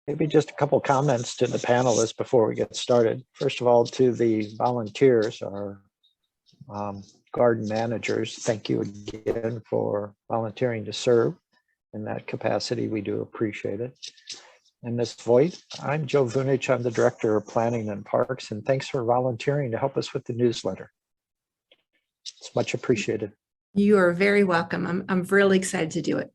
Maybe just a couple comments to the panelists before we get started. First of all, to the volunteers, our garden managers, thank you again for volunteering to serve in that capacity. We do appreciate it. And Ms. Vogt, I'm Joe Vunich. I'm the Director of Planning and Parks, and thanks for volunteering to help us with the newsletter. It's much appreciated. You are very welcome. I'm really excited to do it.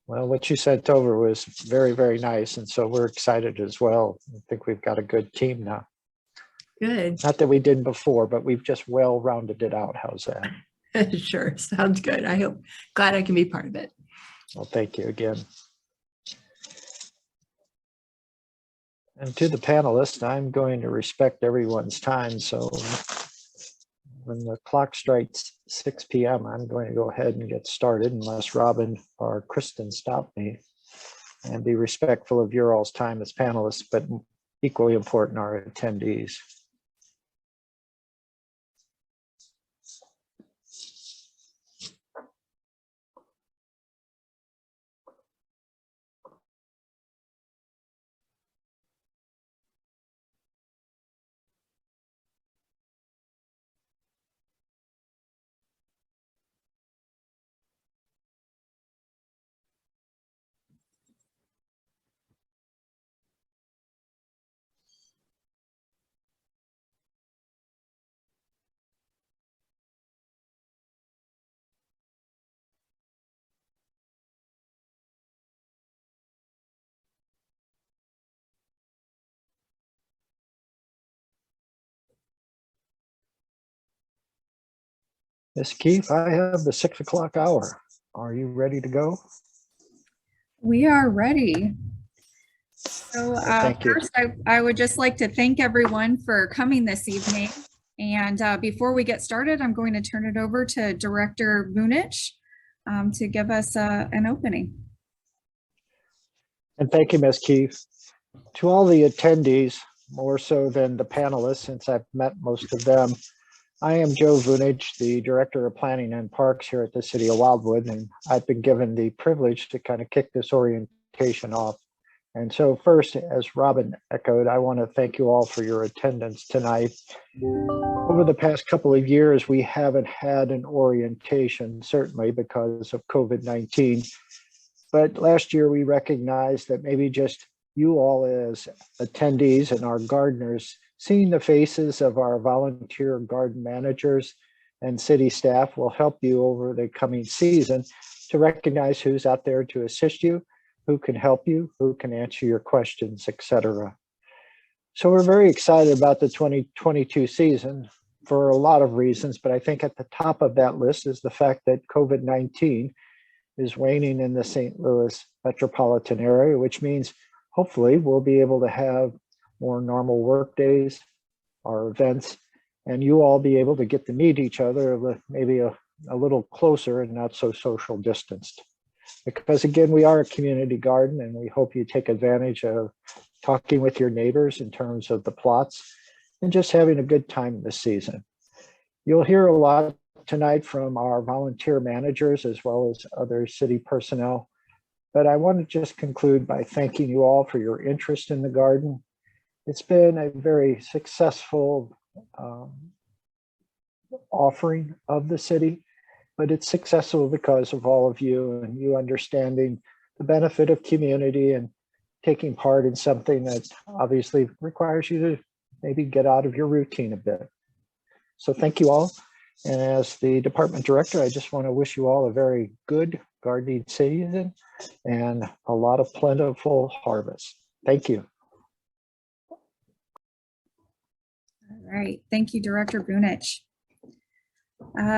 Well, what you sent over was very, very nice. And so we're excited as well. I think we've got a good team now. Good. Not that we didn't before, but we've just well rounded it out. How's that? Sure. Sounds good. Glad I can be part of it. Well, thank you again. And to the panelists, I'm going to respect everyone's time. So when the clock strikes 6 p.m., I'm going to go ahead and get started unless Robin or Kristen stop me, and be respectful of your all's time as panelists, but equally important, our attendees. Ms. Keith, I have the 6 o'clock hour. Are you ready to go? We are ready. So Thank you. first, I would just like to thank everyone for coming this evening. And before we get started, I'm going to turn it over to Director Vunich to give us an opening. And thank you, Ms. Keith. To all the attendees, more so than the panelists, since I've met most of them, I am Joe Vunich, the Director of Planning and Parks here at the City of Wildwood, and I've been given the privilege to kind of kick this orientation off. And so first, as Robin echoed, I want to thank you all for your attendance tonight. Over the past couple of years, we haven't had an orientation, certainly because of COVID-19. But last year, we recognized that maybe just you all as attendees and our gardeners, seeing the faces of our volunteer garden managers and city staff will help you over the coming season to recognize who's out there to assist you, who can help you, who can answer your questions, etc. So we're very excited about the 2022 season for a lot of reasons, but I think at the top of that list is the fact that COVID-19 is waning in the St. Louis metropolitan area, which means hopefully we'll be able to have more normal work days, our events, and you all be able to get to meet each other maybe a little closer and not so social distanced. Because again, we are a community garden and we hope you take advantage of talking with your neighbors in terms of the plots and just having a good time this season. You'll hear a lot tonight from our volunteer managers as well as other city personnel, but I want to just conclude by thanking you all for your interest in the garden. It's been a very successful offering of the city, but it's successful because of all of you and you understanding the benefit of community and taking part in something that obviously requires you to maybe get out of your routine a bit. So thank you all. And as the department director, I just want to wish you all a very good gardening season and a lot of plentiful harvest. Thank you. All right, thank you, Director Vunich.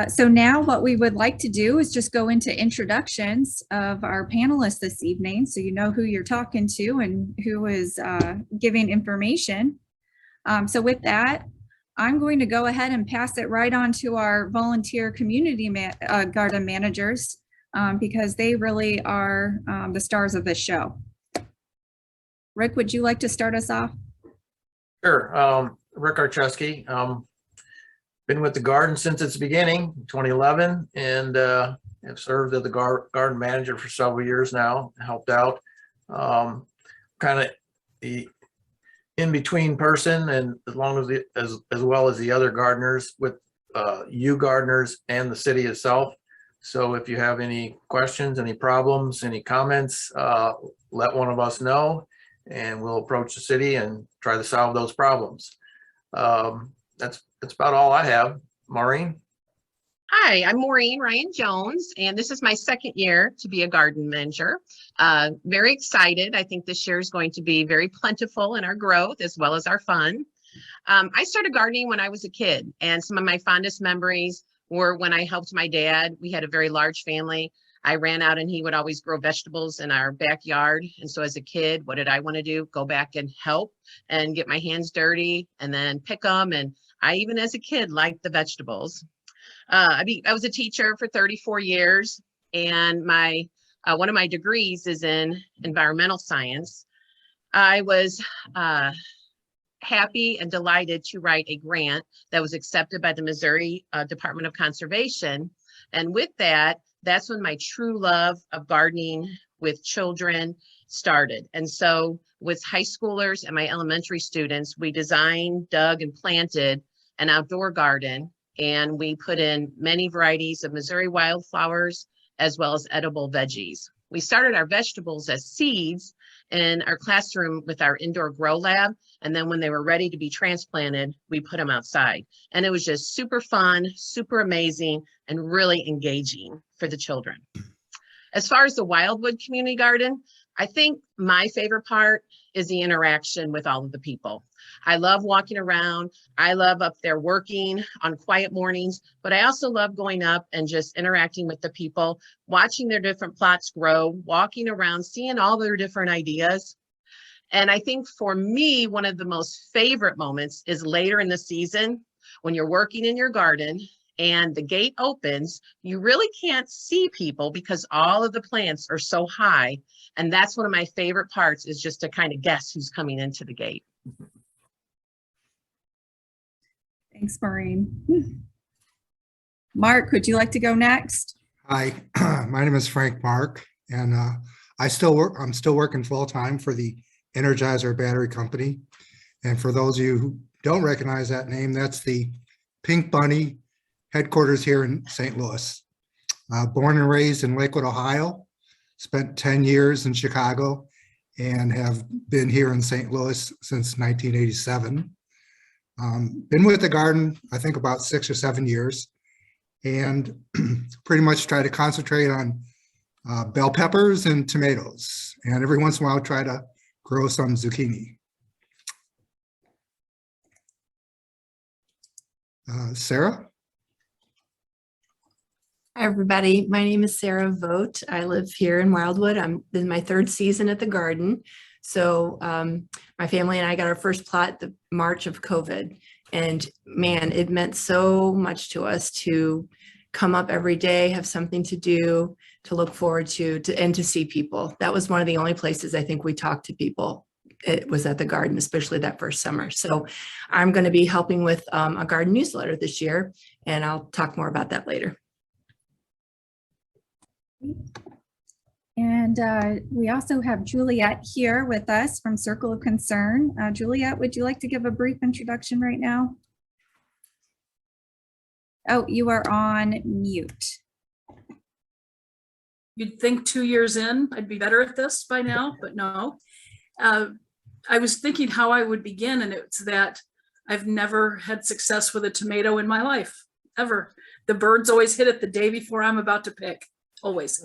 So now what we would like to do is just go into introductions of our panelists this evening, so you know who you're talking to and who is giving information. So with that, I'm going to go ahead and pass it right on to our volunteer community garden managers because they really are the stars of this show. Rick, would you like to start us off? Sure. Rick Archesky. Been with the garden since its beginning, 2011, and have served as the garden manager for several years now, helped out. kind of the in-between person, and as long as as well as the other gardeners with you gardeners and the city itself. So if you have any questions, any problems, any comments, let one of us know, and we'll approach the city and try to solve those problems. That's about all I have. Maureen? Hi, I'm Maureen Ryan Jones, and this is my second year to be a garden manager. Very excited. I think this year is going to be very plentiful in our growth as well as our fun. I started gardening when I was a kid, and some of my fondest memories were when I helped my dad. We had a very large family. I ran out and he would always grow vegetables in our backyard. And so as a kid, what did I want to do? Go back and help and get my hands dirty and then pick them. And I, even as a kid, liked the vegetables. I was a teacher for 34 years, and my one of my degrees is in environmental science. I was happy and delighted to write a grant that was accepted by the Missouri Department of Conservation. And with that, that's when my true love of gardening with children started. And so with high schoolers and my elementary students, we designed, dug, and planted an outdoor garden. And we put in many varieties of Missouri wildflowers as well as edible veggies. We started our vegetables as seeds in our classroom with our indoor grow lab. And then when they were ready to be transplanted, we put them outside. And it was just super fun, super amazing, and really engaging for the children. As far as the Wildwood Community Garden, I think my favorite part is the interaction with all of the people. I love walking around. I love up there working on quiet mornings, but I also love going up and just interacting with the people, watching their different plots grow, walking around, seeing all their different ideas. And I think for me, one of the most favorite moments is later in the season when you're working in your garden and the gate opens. You really can't see people because all of the plants are so high. And that's one of my favorite parts, is just to kind of guess who's coming into the gate. Thanks, Maureen. Mark, would you like to go next? Hi, my name is Frank Mark, and I'm still working full-time for the Energizer Battery Company. And for those of you who don't recognize that name, that's the Pink Bunny headquarters here in St. Louis. Born and raised in Lakewood, Ohio, spent 10 years in Chicago, and have been here in St. Louis since 1987. Been with the garden, I think, about 6 or 7 years, and pretty much try to concentrate on bell peppers and tomatoes, and every once in a while try to grow some zucchini. Sarah? Hi, everybody. My name is Sarah Vogt. I live here in Wildwood. I'm in my third season at the garden. So my family and I got our first plot the March of COVID. And man, it meant so much to us to come up every day, have something to do, to look forward to and to see people. That was one of the only places I think we talked to people. It was at the garden, especially that first summer. So I'm going to be helping with a garden newsletter this year, and I'll talk more about that later. And we also have Juliet here with us from Circle of Concern. Juliet, would you like to give a brief introduction right now? Oh, you are on mute. You'd think 2 years in, I'd be better at this by now, but no. I was thinking how I would begin, and it's that I've never had success with a tomato in my life, ever. The birds always hit it the day before I'm about to pick, always.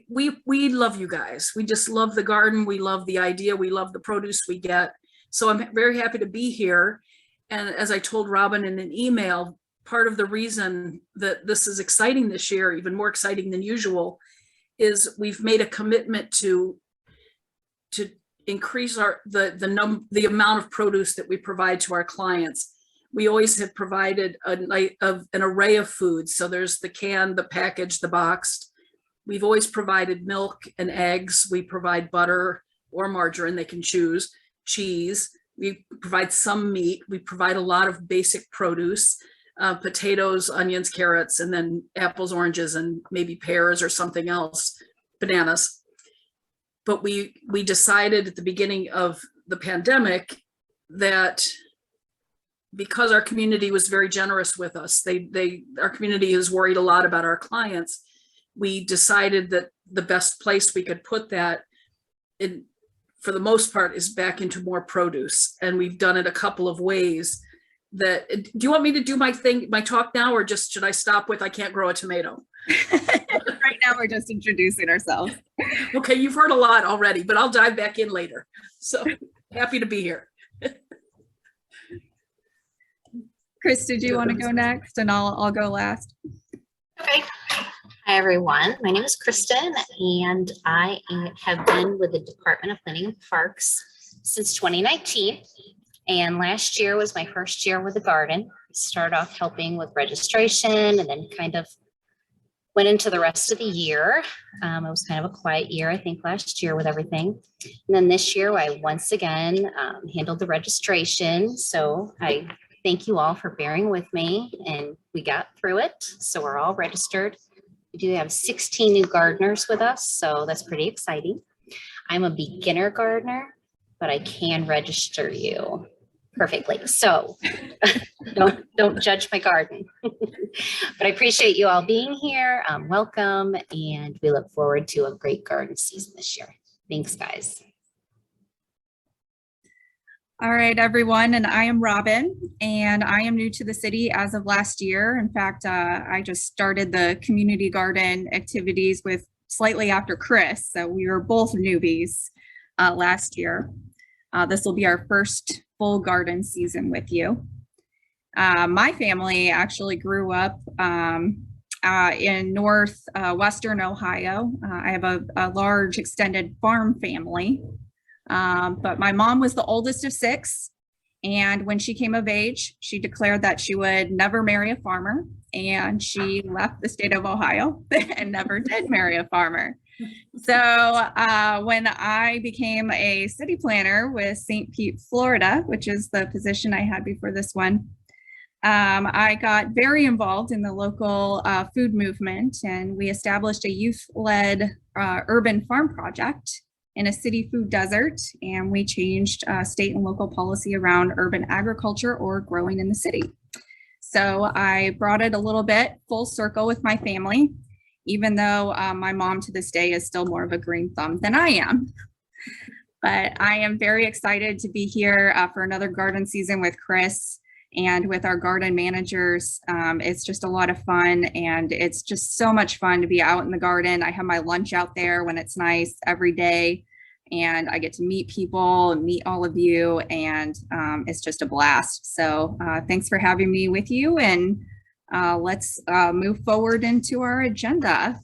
We love you guys. We just love the garden. We love the idea. We love the produce we get. So I'm very happy to be here. And as I told Robin in an email, part of the reason that this is exciting this year, even more exciting than usual, is we've made a commitment to increase the amount of produce that we provide to our clients. We always have provided an array of foods. So there's the canned, the packaged, the boxed. We've always provided milk and eggs. We provide butter or margarine, they can choose, cheese. We provide some meat. We provide a lot of basic produce, potatoes, onions, carrots, and then apples, oranges, and maybe pears or something else, bananas. but we decided at the beginning of the pandemic that because our community was very generous with us, our community is worried a lot about our clients. We decided that the best place we could put that in, for the most part, is back into more produce. And we've done it a couple of ways. That, do you want me to do my talk now, or just should I stop with I can't grow a tomato? Right now, we're just introducing ourselves. Okay, you've heard a lot already, but I'll dive back in later. So happy to be here. Chris, did you want to go next? And I'll go last. Okay. Hi, everyone. My name is Kristen, and I have been with the Department of Planning and Parks since 2019. And last year was my first year with the garden. Started off helping with registration and then kind of went into the rest of the year. It was kind of a quiet year, I think, last year with everything. And then this year, I once again handled the registration. So I thank you all for bearing with me, and we got through it. So we're all registered. We do have 16 new gardeners with us, so that's pretty exciting. I'm a beginner gardener, but I can register you perfectly. So don't judge my garden. But I appreciate you all being here. Welcome, and we look forward to a great garden season this year. Thanks, guys. All right, everyone, and I am Robin, and I am new to the city as of last year. In fact, I just started the community garden activities with slightly after Chris, so we were both newbies last year. This will be our first full garden season with you. My family actually grew up in northwestern Ohio. I have a large extended farm family. But my mom was the oldest of 6. And when she came of age, she declared that she would never marry a farmer. And she left the state of Ohio and never did marry a farmer. So when I became a city planner with St. Pete, Florida, which is the position I had before this one, I got very involved in the local food movement, and we established a youth-led urban farm project in a city food desert, and we changed state and local policy around urban agriculture or growing in the city. So I brought it a little bit full circle with my family, even though my mom to this day is still more of a green thumb than I am. But I am very excited to be here for another garden season with Chris and with our garden managers. It's just a lot of fun, and it's just so much fun to be out in the garden. I have my lunch out there when it's nice every day, and I get to meet people and meet all of you, and it's just a blast. So thanks for having me with you, and let's move forward into our agenda.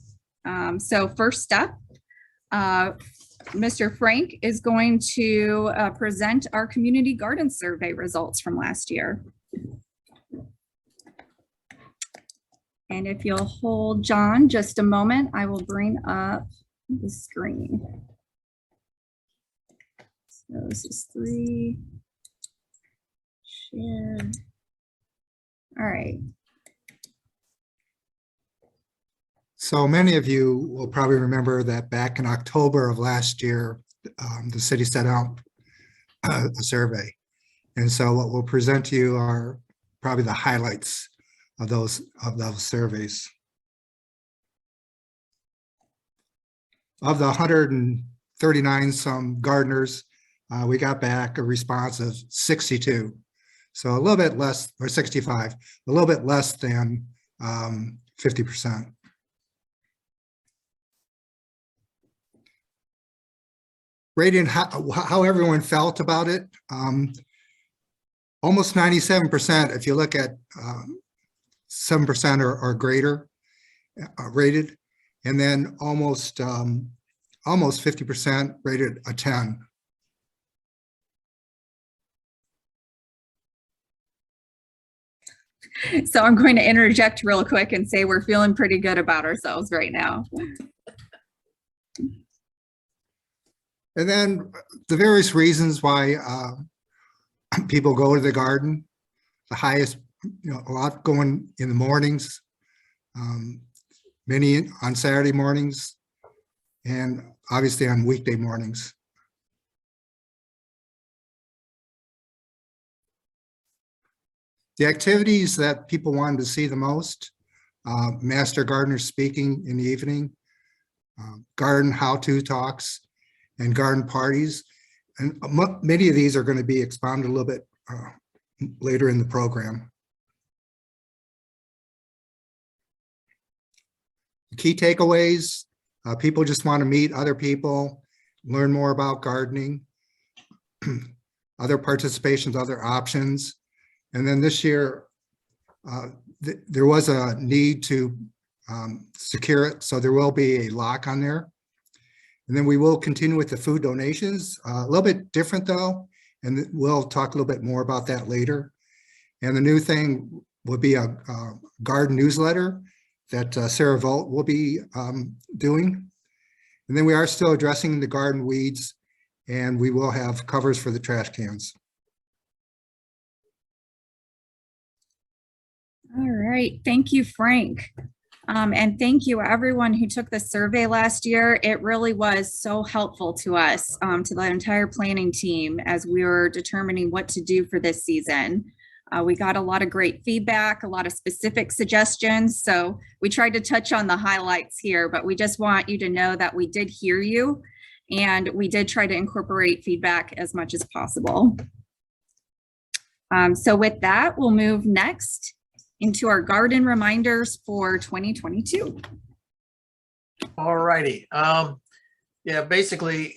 So first step, Mr. Frank is going to present our community garden survey results from last year. And if you'll hold John just a moment, I will bring up the screen. So this is 3. Share. All right. So many of you will probably remember that back in October of last year, the city sent out a survey. And so what we'll present to you are probably the highlights of those surveys. Of the 139 some gardeners, we got back a response of 62. So a little bit less, or 65, a little bit less than 50%. Rating how everyone felt about it, almost 97% if you look at 7% or greater rated, and then almost 50% rated a 10. So I'm going to interject real quick and say we're feeling pretty good about ourselves right now. And then the various reasons why people go to the garden, the highest, a lot going in the mornings, many on Saturday mornings, and obviously on weekday mornings. The activities that people wanted to see the most, master gardeners speaking in the evening, garden how-to talks, and garden parties. And many of these are going to be expounded a little bit later in the program. The key takeaways, people just want to meet other people, learn more about gardening, other participations, other options. And then this year, there was a need to secure it, so there will be a lock on there. And then we will continue with the food donations, a little bit different though, and we'll talk a little bit more about that later. And the new thing will be a garden newsletter that Sarah Vogt will be doing. And then we are still addressing the garden weeds, and we will have covers for the trash cans. All right, thank you, Frank. And thank you everyone who took the survey last year. It really was so helpful to us, to the entire planning team as we were determining what to do for this season. We got a lot of great feedback, a lot of specific suggestions. So we tried to touch on the highlights here, but we just want you to know that we did hear you and we did try to incorporate feedback as much as possible. So with that, we'll move next into our garden reminders for 2022. All righty. Yeah, basically,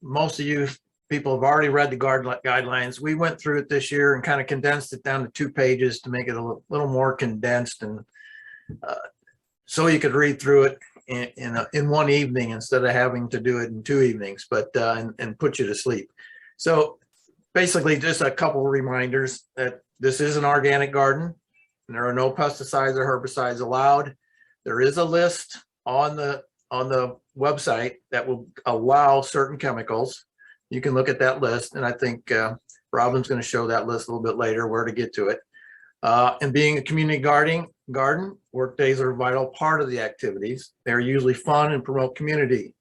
most of you people have already read the garden guidelines. We went through it this year and kind of condensed it down to 2 pages to make it a little more condensed, and so you could read through it in one evening instead of having to do it in 2 evenings, but and put you to sleep. So basically, just a couple of reminders that this is an organic garden. There are no pesticides or herbicides allowed. There is a list on the website that will allow certain chemicals. You can look at that list, and I think Robin's going to show that list a little bit later where to get to it. And being a community garden, work days are a vital part of the activities. They're usually fun and promote community.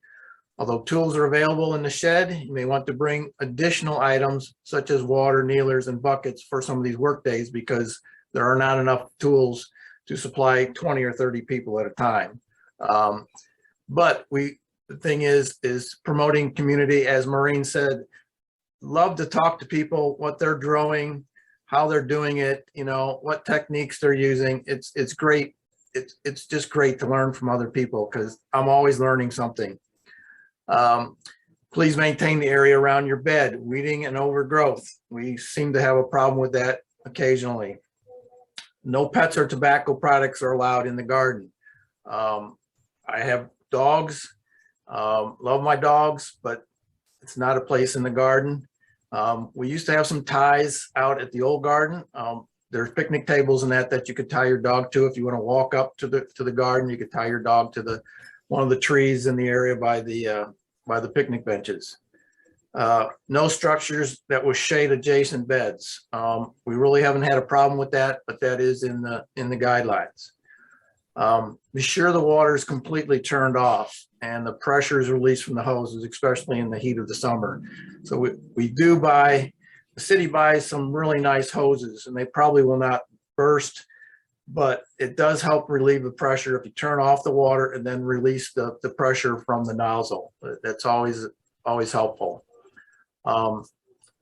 Although tools are available in the shed, you may want to bring additional items such as water, kneelers, and buckets for some of these work days because there are not enough tools to supply 20 or 30 people at a time. But the thing is promoting community, as Maureen said, love to talk to people, what they're growing, how they're doing it, you know, what techniques they're using. It's great. It's just great to learn from other people because I'm always learning something. Please maintain the area around your bed, weeding and overgrowth. We seem to have a problem with that occasionally. No pets or tobacco products are allowed in the garden. I have dogs, love my dogs, but it's not a place in the garden. We used to have some ties out at the old garden. There's picnic tables and that you could tie your dog to. If you want to walk up to the garden, you could tie your dog to one of the trees in the area by the picnic benches. No structures that will shade adjacent beds. We really haven't had a problem with that, but that is in the guidelines. Be sure the water is completely turned off and the pressure is released from the hoses, especially in the heat of the summer. So the city buys some really nice hoses and they probably will not burst, but it does help relieve the pressure if you turn off the water and then release the pressure from the nozzle. That's always helpful.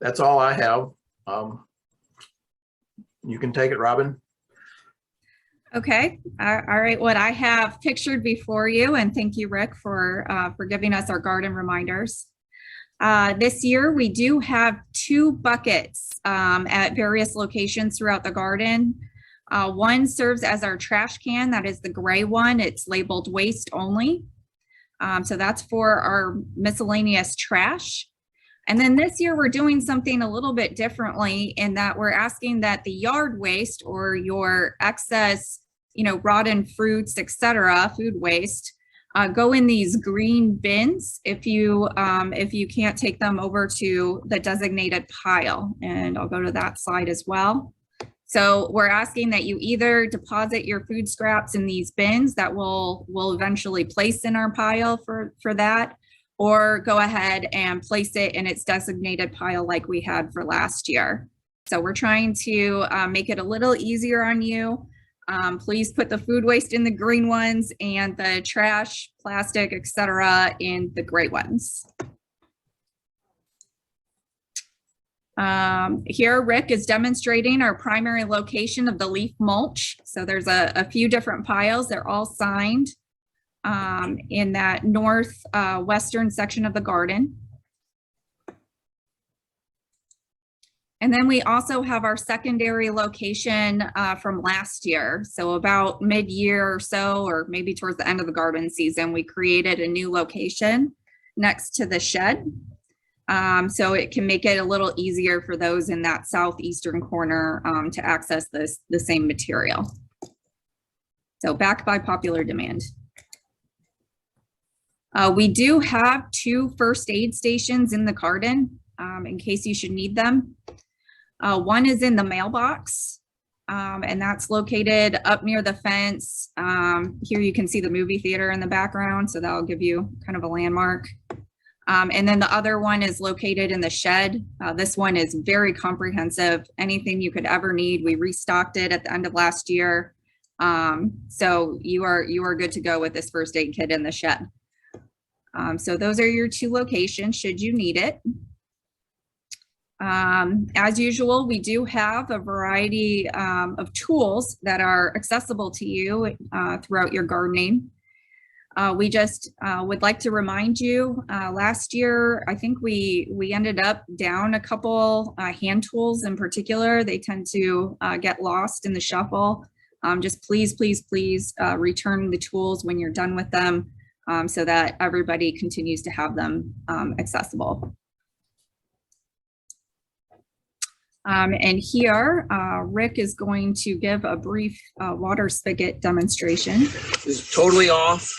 That's all I have. You can take it, Robin. Okay, all right, what I have pictured before you, and thank you, Rick, for giving us our garden reminders. This year, we do have 2 buckets at various locations throughout the garden. One serves as our trash can, that is the gray one. It's labeled waste only. So that's for our miscellaneous trash. And then this year we're doing something a little bit differently in that we're asking that the yard waste or your excess, rotten fruits, etc., food waste, go in these green bins if you can't take them over to the designated pile. And I'll go to that slide as well. So we're asking that you either deposit your food scraps in these bins that we'll eventually place in our pile for that, or go ahead and place it in its designated pile like we had for last year. So we're trying to make it a little easier on you. Please put the food waste in the green ones and the trash, plastic, etc. in the gray ones. Here, Rick is demonstrating our primary location of the leaf mulch. So there's a few different piles. They're all signed in that north western section of the garden. And then we also have our secondary location from last year. So about mid-year or so, or maybe towards the end of the garden season, we created a new location next to the shed. So it can make it a little easier for those in that southeastern corner to access the same material. So backed by popular demand. We do have 2 first aid stations in the garden in case you should need them. One is in the mailbox, and that's located up near the fence. Here you can see the movie theater in the background, so that'll give you kind of a landmark. And then the other one is located in the shed. This one is very comprehensive. Anything you could ever need. We restocked it at the end of last year. So you are good to go with this first aid kit in the shed. So those are your 2 locations should you need it. As usual, we do have a variety of tools that are accessible to you throughout your gardening. We just would like to remind you, last year, I think we ended up down a couple hand tools in particular. They tend to get lost in the shuffle. Just please, please, please return the tools when you're done with them so that everybody continues to have them accessible. And here, Rick is going to give a brief water spigot demonstration. This is totally off.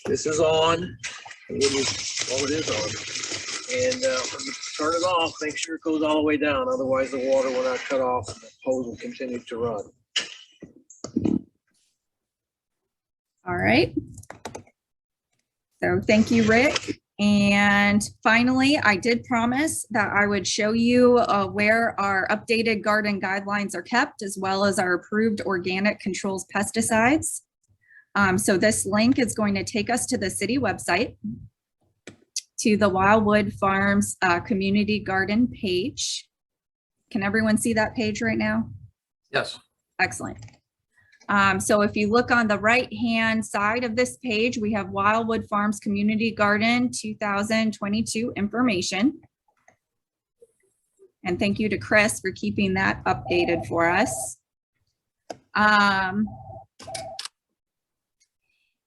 This is on. And when you, well, it is on. And when you turn it off, make sure it goes all the way down. Otherwise, the water will not cut off and the hose will continue to run. All right. So thank you, Rick. And finally, I did promise that I would show you where our updated garden guidelines are kept, as well as our approved organic controls pesticides. So this link is going to take us to the city website, to the Wildwood Farms community garden page. Can everyone see that page right now? Yes. Excellent. So if you look on the right-hand side of this page, we have Wildwood Farms Community Garden 2022 information. And thank you to Chris for keeping that updated for us.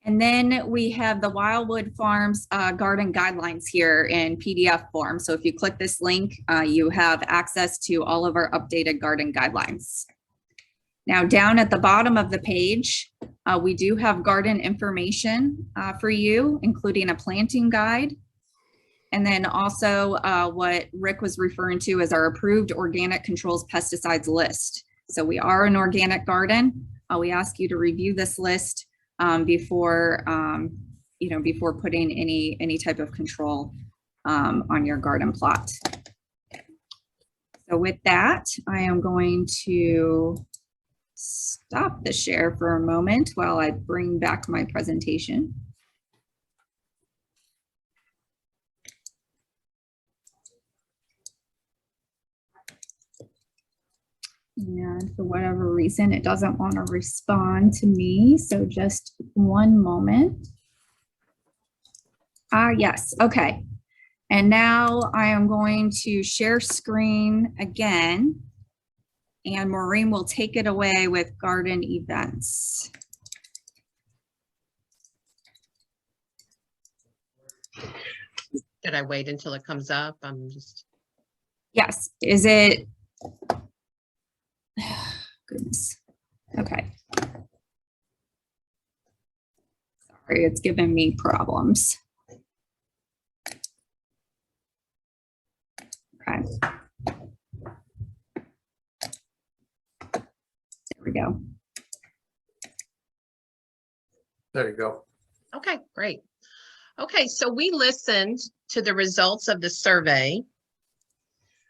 And then we have the Wildwood Farms garden guidelines here in PDF form. So if you click this link, you have access to all of our updated garden guidelines. Now down at the bottom of the page, we do have garden information for you, including a planting guide. And then also what Rick was referring to as our approved organic controls pesticides list. So we are an organic garden. We ask you to review this list before before putting any type of control on your garden plot. So with that, I am going to stop the share for a moment while I bring back my presentation. And for whatever reason, it doesn't want to respond to me. So just one moment. Yes, okay. And now I am going to share screen again. And Maureen will take it away with garden events. Should I wait until it comes up? I'm just. Yes, is it? Goodness. Okay. Sorry, it's giving me problems. Okay. go. There you go. Okay, great. Okay, so we listened to the results of the survey.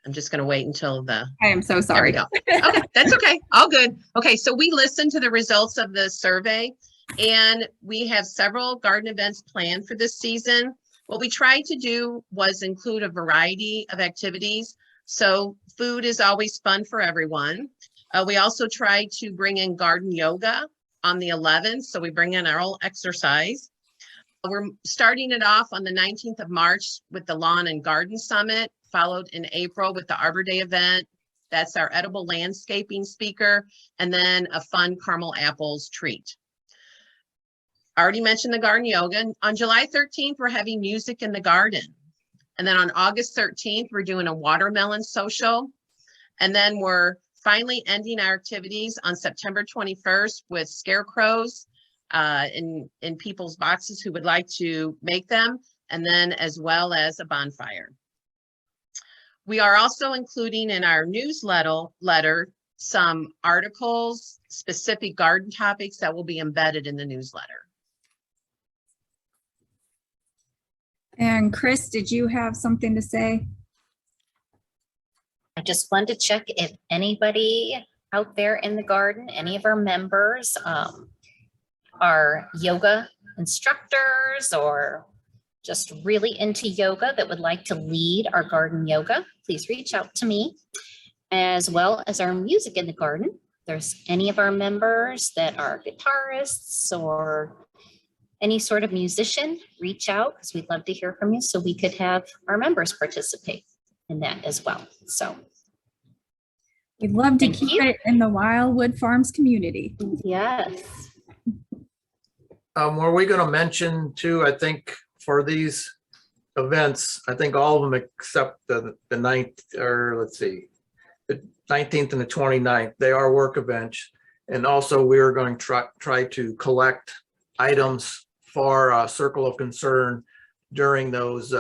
I'm just going to wait until the I am so There we sorry. go. Okay, that's okay. All good. Okay, so we listened to the results of the survey and we have several garden events planned for this season. What we tried to do was include a variety of activities. So food is always fun for everyone. We also tried to bring in garden yoga on the 11th. So we bring in our own exercise. We're starting it off on the 19th of March with the Lawn and Garden Summit, followed in April with the Arbor Day event. That's our edible landscaping speaker, and then a fun caramel apples treat. I already mentioned the garden yoga. On July 13th, we're having music in the garden. And then on August 13th, we're doing a watermelon social. And then we're finally ending our activities on September 21st with scarecrows in people's boxes who would like to make them, and then as well as a bonfire. We are also including in our newsletter some articles, specific garden topics that will be embedded in the newsletter. And Chris, did you have something to say? I just wanted to check if anybody out there in the garden, any of our members are yoga instructors or just really into yoga that would like to lead our garden yoga, please reach out to me, as well as our music in the garden. If there's any of our members that are guitarists or any sort of musician, reach out because we'd love to hear from you so we could have our members participate in that as well. So We'd love to Thank keep you. it in the Wildwood Farms community. yes. Were we going to mention too, I think for these events, I think all of them except the 9th, or let's see, the 19th and the 29th, they are work events. And also we are going to try to collect items for Circle of Concern during those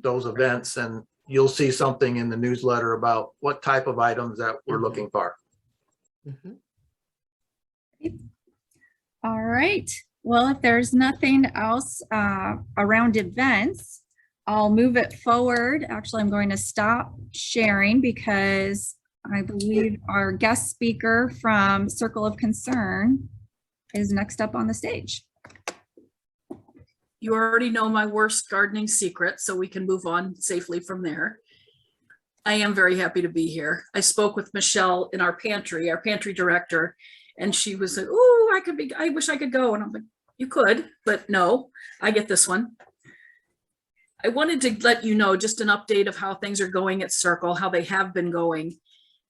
events. And you'll see something in the newsletter about what type of items that we're looking for. Mhm. All right. Well, if there's nothing else around events, I'll move it forward. Actually, I'm going to stop sharing because I believe our guest speaker from Circle of Concern is next up on the stage. You already know my worst gardening secret, so we can move on safely from there. I am very happy to be here. I spoke with Michelle in our pantry director, and she was like, "Oh, I wish I could go." And I'm like, "You could, but no, I get this one." I wanted to let you know just an update of how things are going at Circle, how they have been going.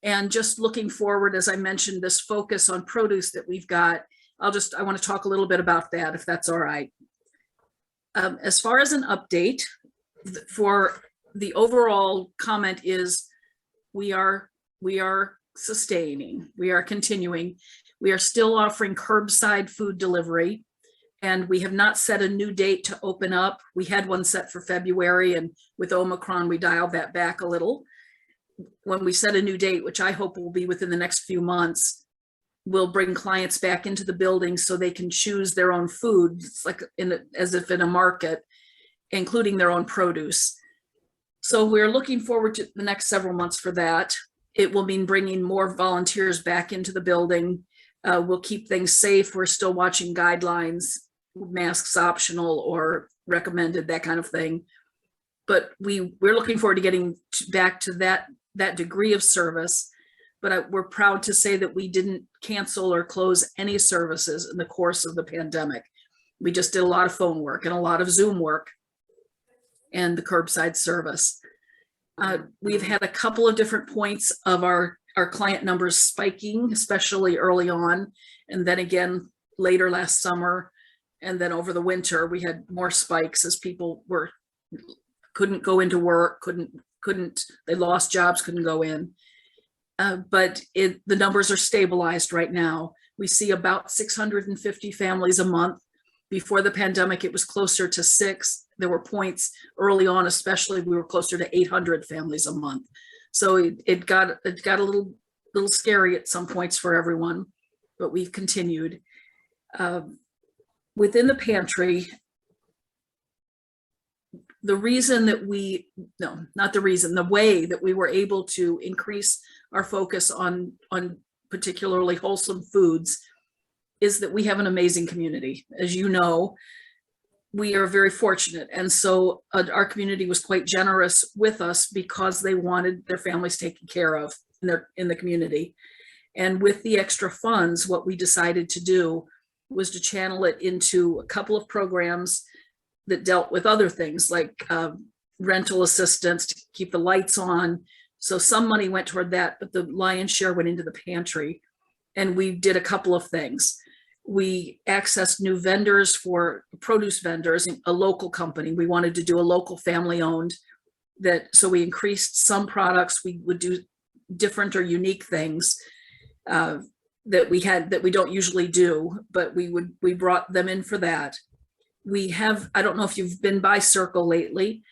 And just looking forward, as I mentioned, this focus on produce that we've got, I want to talk a little bit about that, if that's all right. As far as an update, for the overall comment is we are sustaining, we are continuing. We are still offering curbside food delivery, and we have not set a new date to open up. We had one set for February, and with Omicron, we dialed that back a little. When we set a new date, which I hope will be within the next few months, we'll bring clients back into the building so they can choose their own food. It's like as if in a market, including their own produce. So we're looking forward to the next several months for that. It will mean bringing more volunteers back into the building. We'll keep things safe. We're still watching guidelines, masks optional or recommended, that kind of thing. But we're looking forward to getting back to that degree of service. But we're proud to say that we didn't cancel or close any services in the course of the pandemic. We just did a lot of phone work and a lot of Zoom work and the curbside service. We've had a couple of different points of our client numbers spiking, especially early on. And then again, later last summer. And then over the winter, we had more spikes as people couldn't go into work, they lost jobs, couldn't go in. But the numbers are stabilized right now. We see about 650 families a month. Before the pandemic, it was closer to 6. There were points early on, especially we were closer to 800 families a month. So it got a little scary at some points for everyone. but we've continued. Within the pantry, the way that we were able to increase our focus on particularly wholesome foods is that we have an amazing community. As you know, we are very fortunate. And so our community was quite generous with us because they wanted their families taken care of in the community. And with the extra funds, what we decided to do was to channel it into a couple of programs that dealt with other things like rental assistance to keep the lights on. So some money went toward that, but the lion's share went into the pantry. And we did a couple of things. We accessed new vendors for produce vendors, a local company. We wanted to do a local family owned so we increased some products. We would do different or unique things that we don't usually do, but we brought them in for that. I don't know if you've been by Circle lately.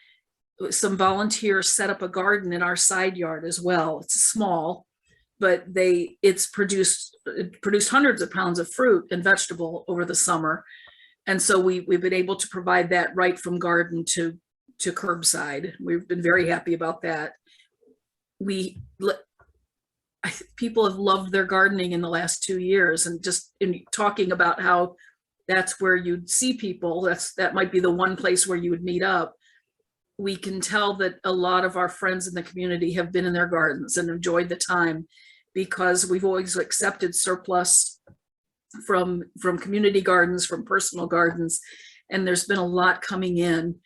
Some volunteers set up a garden in our side yard as well. It's small, but it produced hundreds of pounds of fruit and vegetable over the summer. And so we've been able to provide that right from garden to curbside. We've been very happy about that. People have loved their gardening in the last 2 years, and just in talking about how that's where you'd see people, that might be the one place where you would meet up. We can tell that a lot of our friends in the community have been in their gardens and enjoyed the time, because we've always accepted surplus from community gardens, from personal gardens, and there's been a lot coming in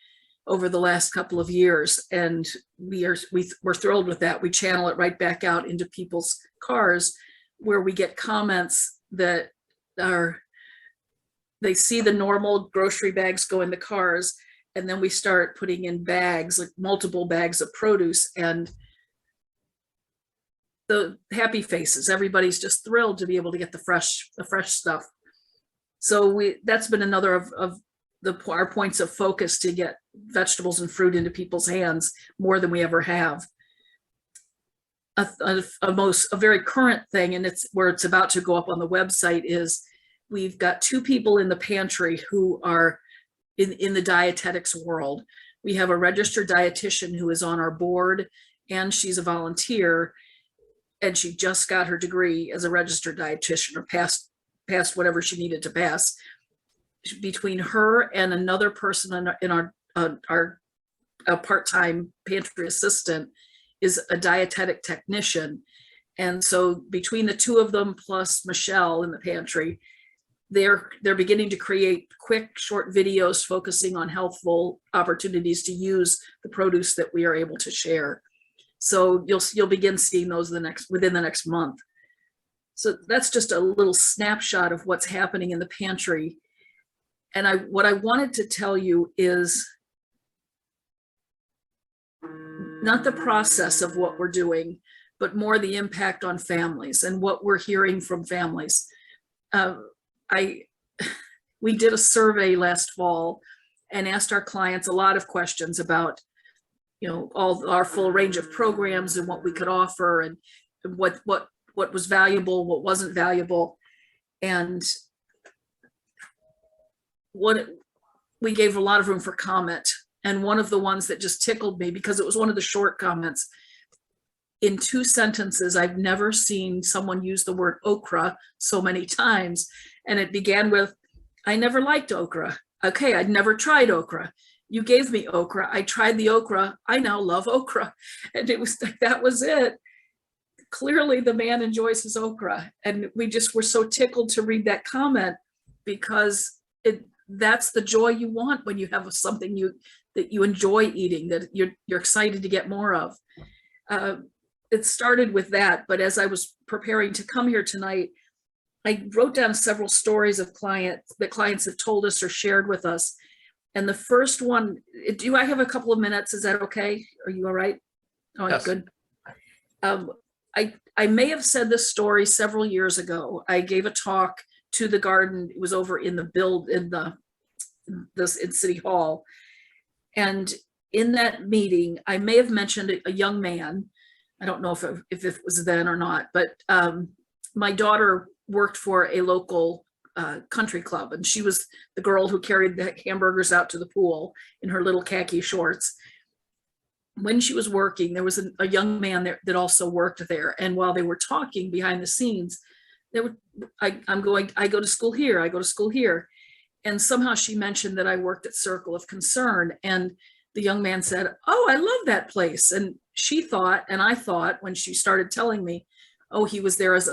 over the last couple of years, and we're thrilled with that. We channel it right back out into people's cars, where we get comments that they see the normal grocery bags go in the cars, and then we start putting in bags, like multiple bags of produce, and the happy faces. Everybody's just thrilled to be able to get the fresh stuff. So that's been another of our points of focus, to get vegetables and fruit into people's hands more than we ever have. A very current thing, and it's about to go up on the website, is we've got 2 people in the pantry who are in the dietetics world. We have a registered dietitian who is on our board, and she's a volunteer, and she just got her degree as a registered dietitian, or passed whatever she needed to pass. Between her and another person in our part-time pantry assistant is a dietetic technician. And so between the 2 of them plus Michelle in the pantry, they're beginning to create quick short videos focusing on healthful opportunities to use the produce that we are able to share. So you'll begin seeing those within the next month. So that's just a little snapshot of what's happening in the pantry. And what I wanted to tell you is not the process of what we're doing, but more the impact on families and what we're hearing from families. We did a survey last fall and asked our clients a lot of questions about, all our full range of programs and what we could offer, and what was valuable, what wasn't valuable. And we gave a lot of room for comment. And one of the ones that just tickled me, because it was one of the short comments, in 2 sentences, I've never seen someone use the word okra so many times. And it began with, I never liked okra. Okay, I'd never tried okra. You gave me okra. I tried the okra. I now love okra. And it was like, that was it. Clearly the man enjoys his okra. And we just were so tickled to read that comment, because that's the joy you want when you have something that you enjoy eating, that you're excited to get more of. It started with that, but as I was preparing to come here tonight, I wrote down several stories of clients have told us or shared with us. And the first one, do I have a couple of minutes? Is that okay? Are you all right? Oh, Yes. Good. I may have said this story several years ago. I gave a talk to the garden. It was over in in City Hall. And in that meeting, I may have mentioned a young man. I don't know if it was then or not, but my daughter worked for a local country club, and she was the girl who carried the hamburgers out to the pool in her little khaki shorts. When she was working, there was a young man there that also worked there, and while they were talking behind the scenes, I go to school here, I go to school here. And somehow she mentioned that I worked at Circle of Concern, and the young man said, "Oh, I love that place." And she thought, and I thought when she started telling me, oh, he was there as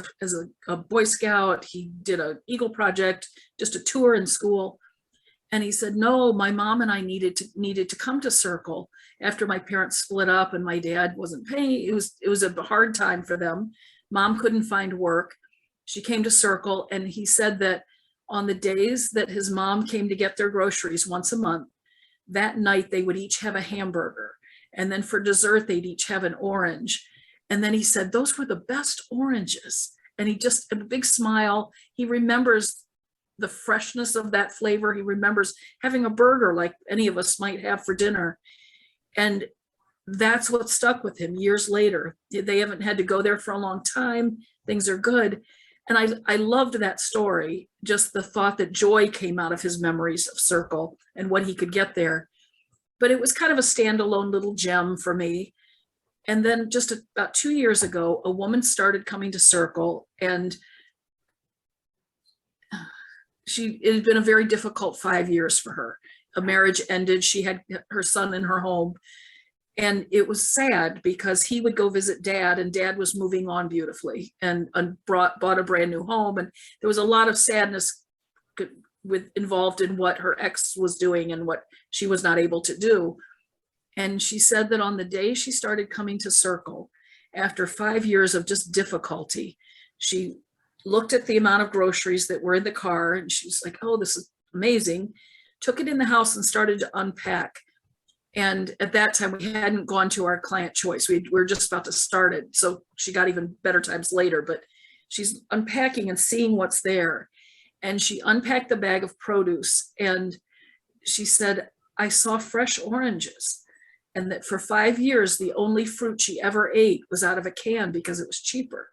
a Boy Scout, he did an Eagle Project, just a tour in school. And he said, "No, my mom and I needed to come to Circle after my parents split up and my dad wasn't paying. It was a hard time for them. Mom couldn't find work. She came to Circle, and he said that on the days that his mom came to get their groceries once a month, that night they would each have a hamburger. And then for dessert, they'd each have an orange. And then he said, those were the best oranges." And he just, a big smile. He remembers the freshness of that flavor. He remembers having a burger like any of us might have for dinner. And that's what stuck with him years later. They haven't had to go there for a long time. Things are good. And I loved that story, just the thought that joy came out of his memories of Circle and what he could get there. But it was kind of a standalone little gem for me. And then just about 2 years ago, a woman started coming to Circle, and it had been a very difficult 5 years for her. A marriage ended. She had her son in her home. And it was sad because he would go visit Dad, and Dad was moving on beautifully and bought a brand new home. And there was a lot of sadness involved in what her ex was doing and what she was not able to do. And she said that on the day she started coming to Circle, after 5 years of just difficulty, she looked at the amount of groceries that were in the car, and she was like, "Oh, this is amazing." Took it in the house and started to unpack. And at that time, we hadn't gone to our client choice. We were just about to start it. So she got even better times later, but she's unpacking and seeing what's there. And she unpacked the bag of produce, and she said, "I saw fresh oranges." And that for 5 years, the only fruit she ever ate was out of a can because it was cheaper.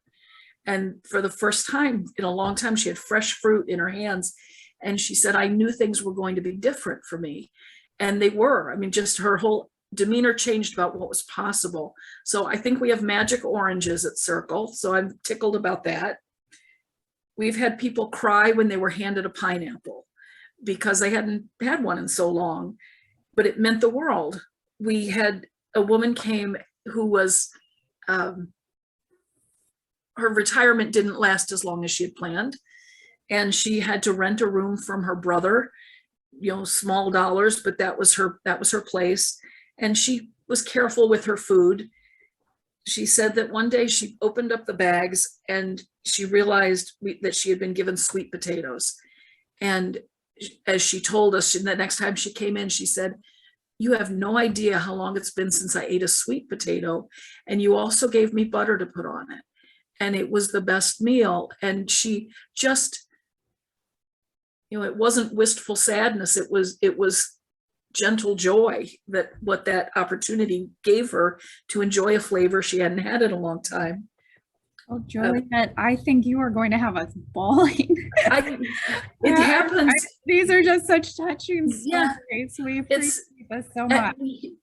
And for the first time in a long time, she had fresh fruit in her hands. And she said, "I knew things were going to be different for me." And they were. I mean, just her whole demeanor changed about what was possible. So I think we have magic oranges at Circle. So I'm tickled about that. We've had people cry when they were handed a pineapple because they hadn't had one in so long, but it meant the world. We had a woman came who was, her retirement didn't last as long as she had planned. And she had to rent a room from her brother, small dollars, but that was her place. And she was careful with her food. She said that one day she opened up the bags and she realized that she had been given sweet potatoes. And as she told us, the next time she came in, she said, "You have no idea how long it's been since I ate a sweet potato. And you also gave me butter to put on it. And it was the best meal." And she just, it wasn't wistful sadness. It was gentle joy that what that opportunity gave her to enjoy a flavor she hadn't had in a long time. Oh, Juliet, I think you are going to have us bawling. It happens. These are just such touching Yeah. stories. We appreciate this so much.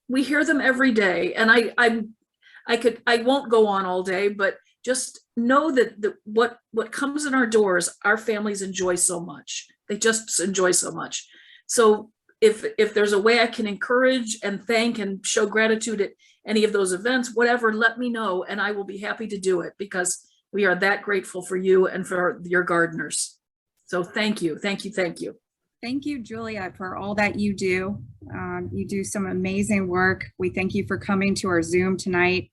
We hear them every day, and I won't go on all day, but just know that what comes in our doors, our families enjoy so much. They just enjoy so much. So if there's a way I can encourage and thank and show gratitude at any of those events, whatever, let me know, and I will be happy to do it because we are that grateful for you and for your gardeners. So thank you, thank you, thank you. Thank you, Juliet, for all that you do. You do some amazing work. We thank you for coming to our Zoom tonight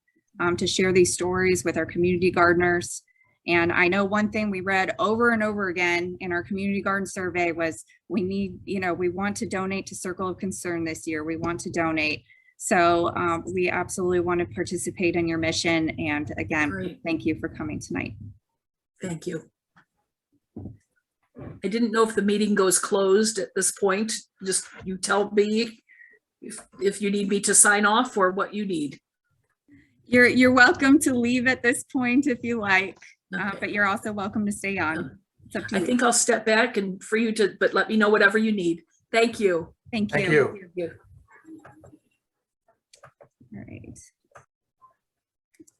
to share these stories with our community gardeners. And I know one thing we read over and over again in our community garden survey was we want to donate to Circle of Concern this year. We want to donate. So we absolutely want to participate in your mission. And again, Great. Thank you for coming tonight. Thank you. I didn't know if the meeting goes closed at this point. Just you tell me if you need me to sign off or what you need. You're welcome to leave at this point if you like. Okay. but you're also welcome to stay on. It's up to I you. think I'll step back and for you to, but let me know whatever you need. Thank you. Thank you. Thank you. Thank you. All right.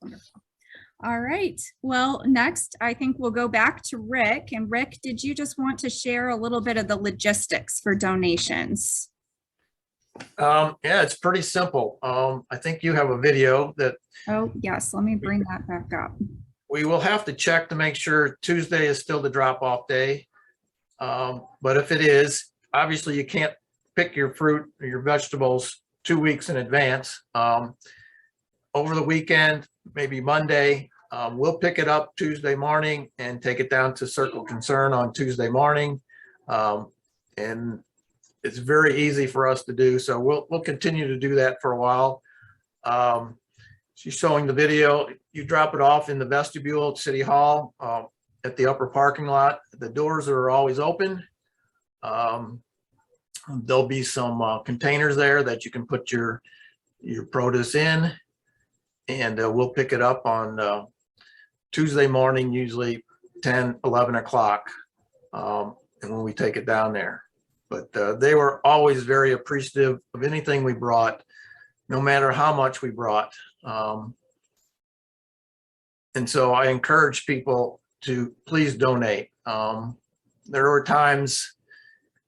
Wonderful. All right. Well, next, I think we'll go back to Rick. And Rick, did you just want to share a little bit of the logistics for donations? Yeah, it's pretty simple. I think you have a video that Oh, yes. Let me bring that back up. we will have to check to make sure Tuesday is still the drop-off day. But if it is, obviously you can't pick your fruit or your vegetables 2 weeks in advance. Over the weekend, maybe Monday, we'll pick it up Tuesday morning and take it down to Circle Concern on Tuesday morning. And it's very easy for us to do. So we'll continue to do that for a while. She's showing the video. You drop it off in the vestibule at City Hall at the upper parking lot. The doors are always open. There'll be some containers there that you can put your produce in, and we'll pick it up on Tuesday morning, usually 10, 11 o'clock, and when we take it down there. But they were always very appreciative of anything we brought, no matter how much we brought. And so I encourage people to please donate. There were times,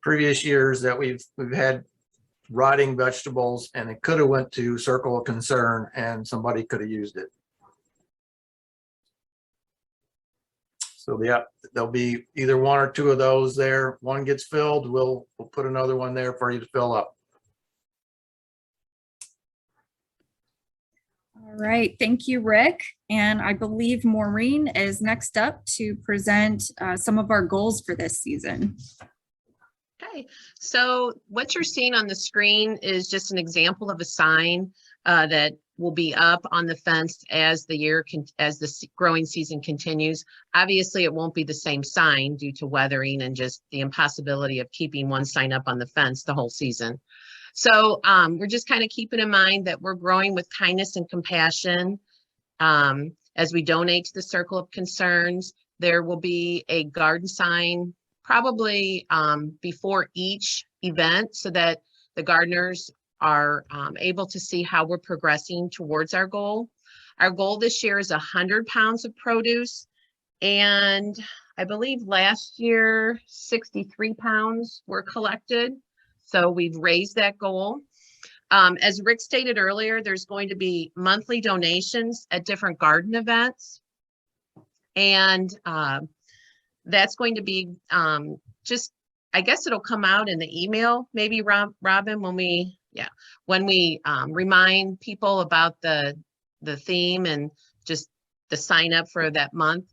previous years, that we've had rotting vegetables, and it could have went to Circle of Concern and somebody could have used it. So yeah, there'll be either one or two of those there. One gets filled, we'll put another one there for you to fill up. All right. Thank you, Rick. And I believe Maureen is next up to present some of our goals for this season. Okay, so what you're seeing on the screen is just an example of a sign that will be up on the fence as the growing season continues. Obviously, it won't be the same sign due to weathering and just the impossibility of keeping one sign up on the fence the whole season. So we're just kind of keeping in mind that we're growing with kindness and compassion. As we donate to the Circle of Concerns, there will be a garden sign probably before each event so that the gardeners are able to see how we're progressing towards our goal. Our goal this year is 100 pounds of produce. And I believe last year, 63 pounds were collected. So we've raised that goal. As Rick stated earlier, there's going to be monthly donations at different garden events. And that's going to be just, I guess it'll come out in the email, maybe Robin, when we remind people about the theme and just the sign up for that month.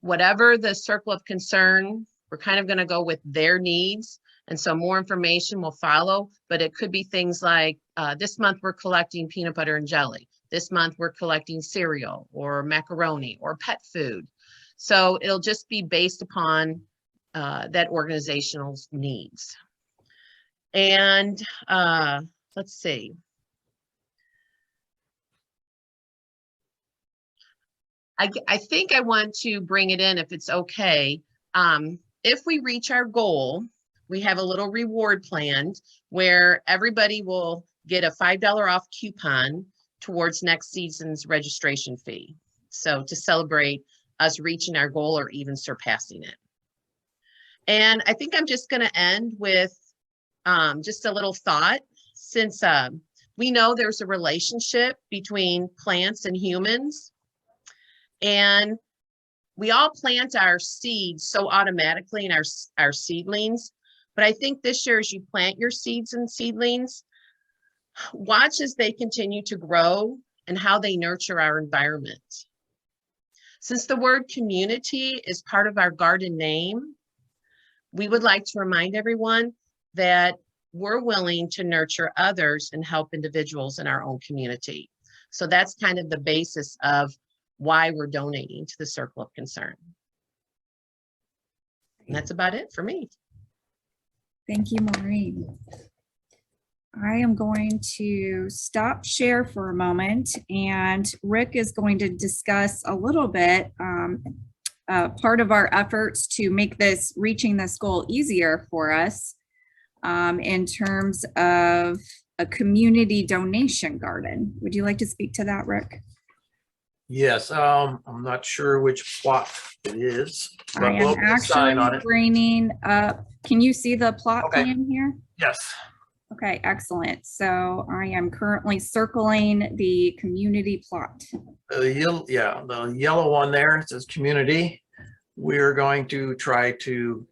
Whatever the Circle of Concern, we're kind of going to go with their needs. And so more information will follow, but it could be things like this month we're collecting peanut butter and jelly. This month we're collecting cereal or macaroni or pet food. So it'll just be based upon that organizational's needs. And let's see. I think I want to bring it in if it's okay. If we reach our goal, we have a little reward planned where everybody will get a $5 off coupon towards next season's registration fee. So to celebrate us reaching our goal or even surpassing it. And I think I'm just going to end with just a little thought, since we know there's a relationship between plants and humans, and we all plant our seeds so automatically in our seedlings. But I think this year, as you plant your seeds and seedlings, watch as they continue to grow and how they nurture our environment. Since the word community is part of our garden name, we would like to remind everyone that we're willing to nurture others and help individuals in our own community. So that's kind of the basis of why we're donating to the Circle of Concern. And that's about it for me. Thank you, Maureen. I am going to stop share for a moment, and Rick is going to discuss a little bit part of our efforts to make reaching this goal easier for us in terms of a community donation garden. Would you like to speak to that, Rick? Yes, I'm not sure which plot it is. I but am we'll put a sign on actually it. bringing up, can you see the plot Okay. plan here? Yes. Okay, excellent. So I am currently circling the community plot. The yellow one there, it says community. We're going to try to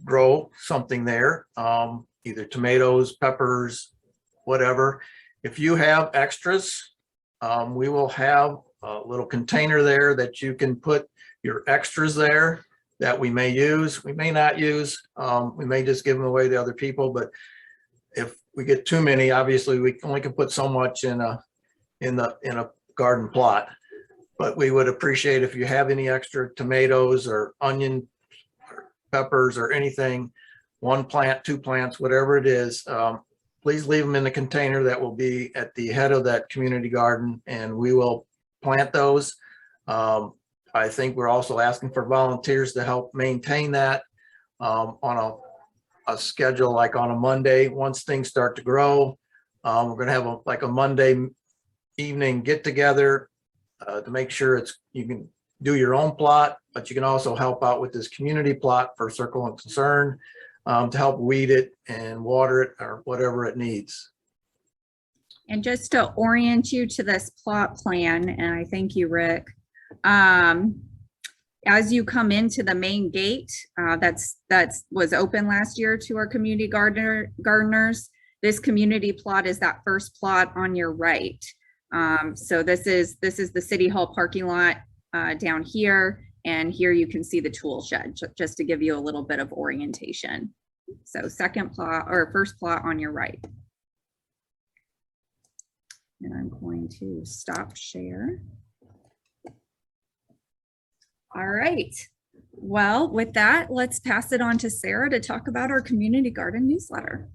grow something there, either tomatoes, peppers, whatever. If you have extras, we will have a little container there that you can put your extras there that we may use, we may not use. We may just give them away to other people, but if we get too many, obviously we only can put so much in a garden plot. But we would appreciate if you have any extra tomatoes or onion, or peppers or anything, 1 plant, 2 plants, whatever it is, please leave them in the container that will be at the head of that community garden, and we will plant those. I think we're also asking for volunteers to help maintain that on a schedule, like on a Monday. Once things start to grow, we're going to have a Monday evening get together to make sure you can do your own plot, but you can also help out with this community plot for Circle of Concern to help weed it and water it or whatever it needs. And just to orient you to this plot plan, and I thank you, Rick. As you come into the main gate, that was open last year to our community gardeners, this community plot is that first plot on your right. So this is the City Hall parking lot down here, and here you can see the tool shed, just to give you a little bit of orientation. So second plot or first plot on your right. And I'm going to stop share. All right. Well, with that, let's pass it on to Sarah to talk about our community garden newsletter.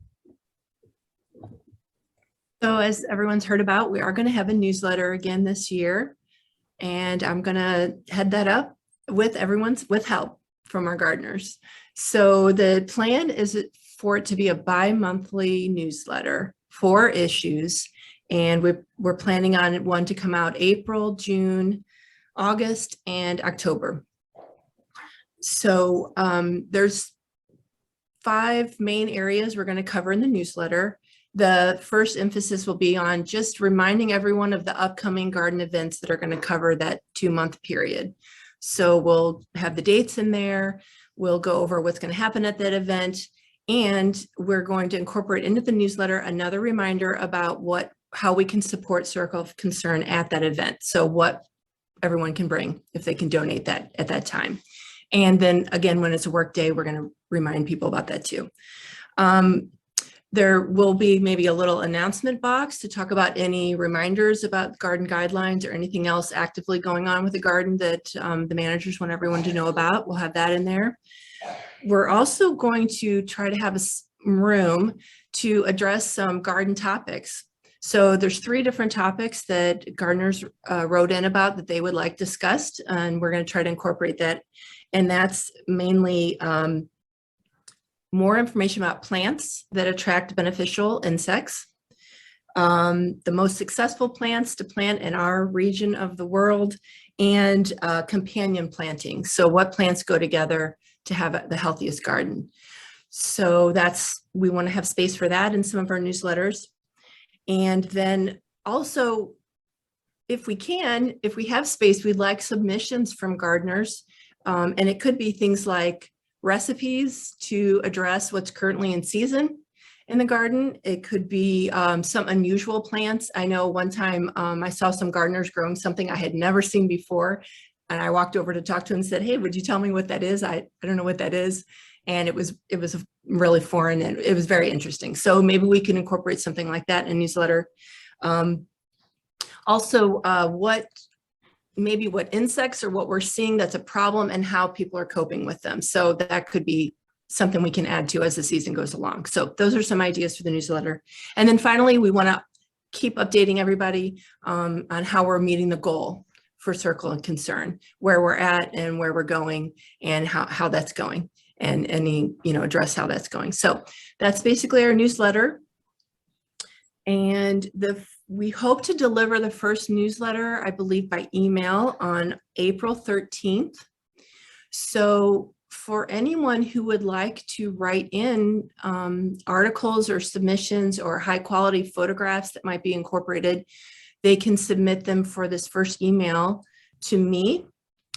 So as everyone's heard about, we are going to have a newsletter again this year, and I'm going to head that up with help from our gardeners. So the plan is for it to be a bi-monthly newsletter, 4 issues, and we're planning on one to come out April, June, August, and October. So there's 5 main areas we're going to cover in the newsletter. The first emphasis will be on just reminding everyone of the upcoming garden events that are going to cover that 2-month period. So we'll have the dates in there. We'll go over what's going to happen at that event. And we're going to incorporate into the newsletter another reminder about how we can support Circle of Concern at that event. So what everyone can bring if they can donate that at that time. And then again, when it's a work day, we're going to remind people about that too. There will be maybe a little announcement box to talk about any reminders about garden guidelines or anything else actively going on with the garden that the managers want everyone to know about. We'll have that in there. We're also going to try to have a room to address some garden topics. So there's 3 different topics that gardeners wrote in about that they would like discussed, and we're going to try to incorporate that. And that's mainly more information about plants that attract beneficial insects, the most successful plants to plant in our region of the world, and companion planting. So what plants go together to have the healthiest garden. So we want to have space for that in some of our newsletters. And then also, if we have space, we'd like submissions from gardeners. And it could be things like recipes to address what's currently in season in the garden. It could be some unusual plants. I know one time I saw some gardeners growing something I had never seen before. And I walked over to talk to him and said, "Hey, would you tell me what that is? I don't know what that is." And it was really foreign, and it was very interesting. So maybe we can incorporate something like that in a newsletter. Also, what insects or what we're seeing that's a problem and how people are coping with them. So that could be something we can add to as the season goes along. So those are some ideas for the newsletter. And then finally, we want to keep updating everybody on how we're meeting the goal for Circle and Concern, where we're at and where we're going and how that's going, and any, address how that's going. So that's basically our newsletter. And we hope to deliver the first newsletter, I believe, by email on April 13th. So for anyone who would like to write in articles or submissions or high quality photographs that might be incorporated, they can submit them for this first email to me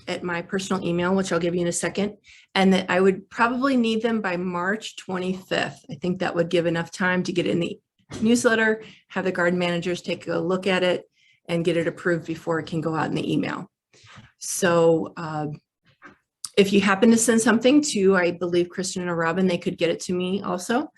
at my personal email, which I'll give you in a second. And that I would probably need them by March 25th. I think that would give enough time to get in the newsletter, have the garden managers take a look at it and get it approved before it can go out in the email. So if you happen to send something to, I believe, Kristen or Robin, they could get it to me also.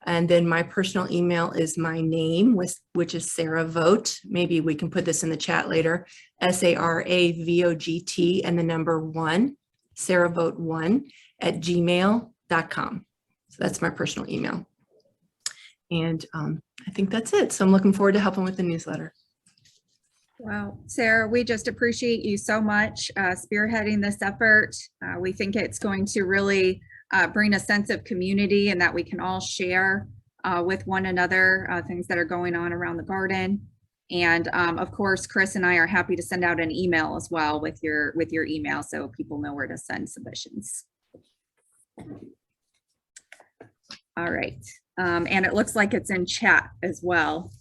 And then my personal email is my name, which is Sarah Vogt. Maybe we can put this in the chat later. SARAVOGT and the number 1, sarahvogt1@gmail.com. So that's my personal email. And I think that's it. So I'm looking forward to helping with the newsletter. Well, Sarah, we just appreciate you so much spearheading this effort. We think it's going to really bring a sense of community and that we can all share with one another things that are going on around the garden. And of course, Chris and I are happy to send out an email as well with your email so people know where to send submissions. All right. And it looks like it's in chat as well.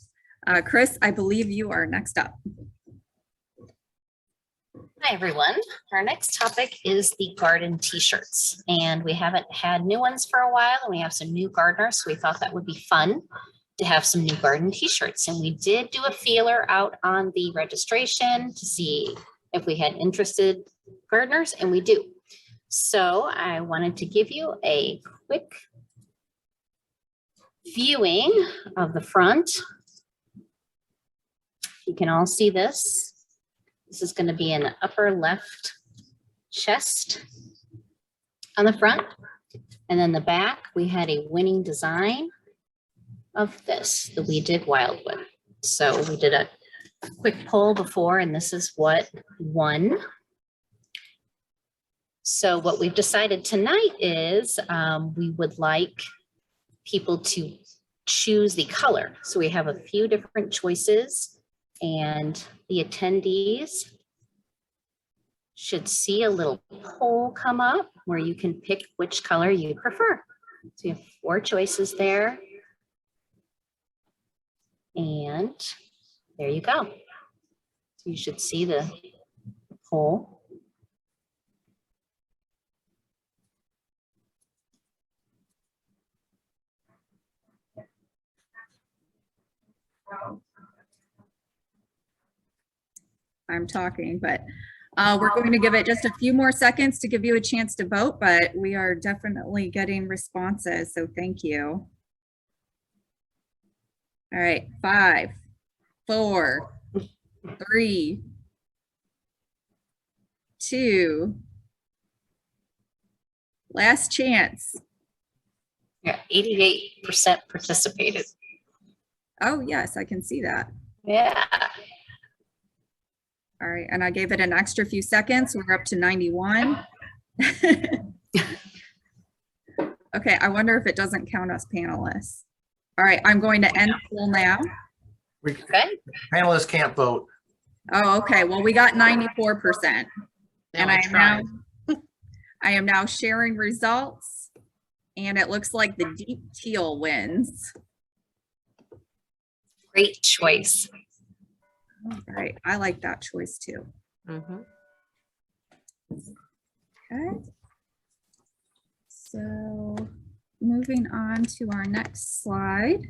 Chris, I believe you are next up. Hi, everyone. Our next topic is the garden t-shirts, and we haven't had new ones for a while, and we have some new gardeners, so we thought that would be fun to have some new garden t-shirts. And we did do a feeler out on the registration to see if we had interested gardeners, and we do. So I wanted to give you a quick viewing of the front. You can all see this. This is going to be an upper left chest on the front. And then the back, we had a winning design of this that we did Wildwood. So we did a quick poll before, and this is what won. So what we've decided tonight is we would like people to choose the color. So we have a few different choices. And the attendees should see a little poll come up where you can pick which color you prefer. So you have 4 choices there. And there you go. So you should see the poll. I'm talking, but we're going to give it just a few more seconds to give you a chance to vote, but we are definitely getting responses, so thank you. All right, 5, 4, 3, 2, last chance. Yeah, 88% participated. Oh, yes, I can see that. Yeah. All right, and I gave it an extra few seconds. We're up to 91. Okay, I wonder if it doesn't count us panelists. All right, I'm going to end poll now. Okay. Panelists can't vote. Oh, okay, well, we got 94%. And I am now sharing results, and it looks like the deep teal wins. Great choice. All right, I like that choice too. Mhm. Okay. So moving on to our next slide.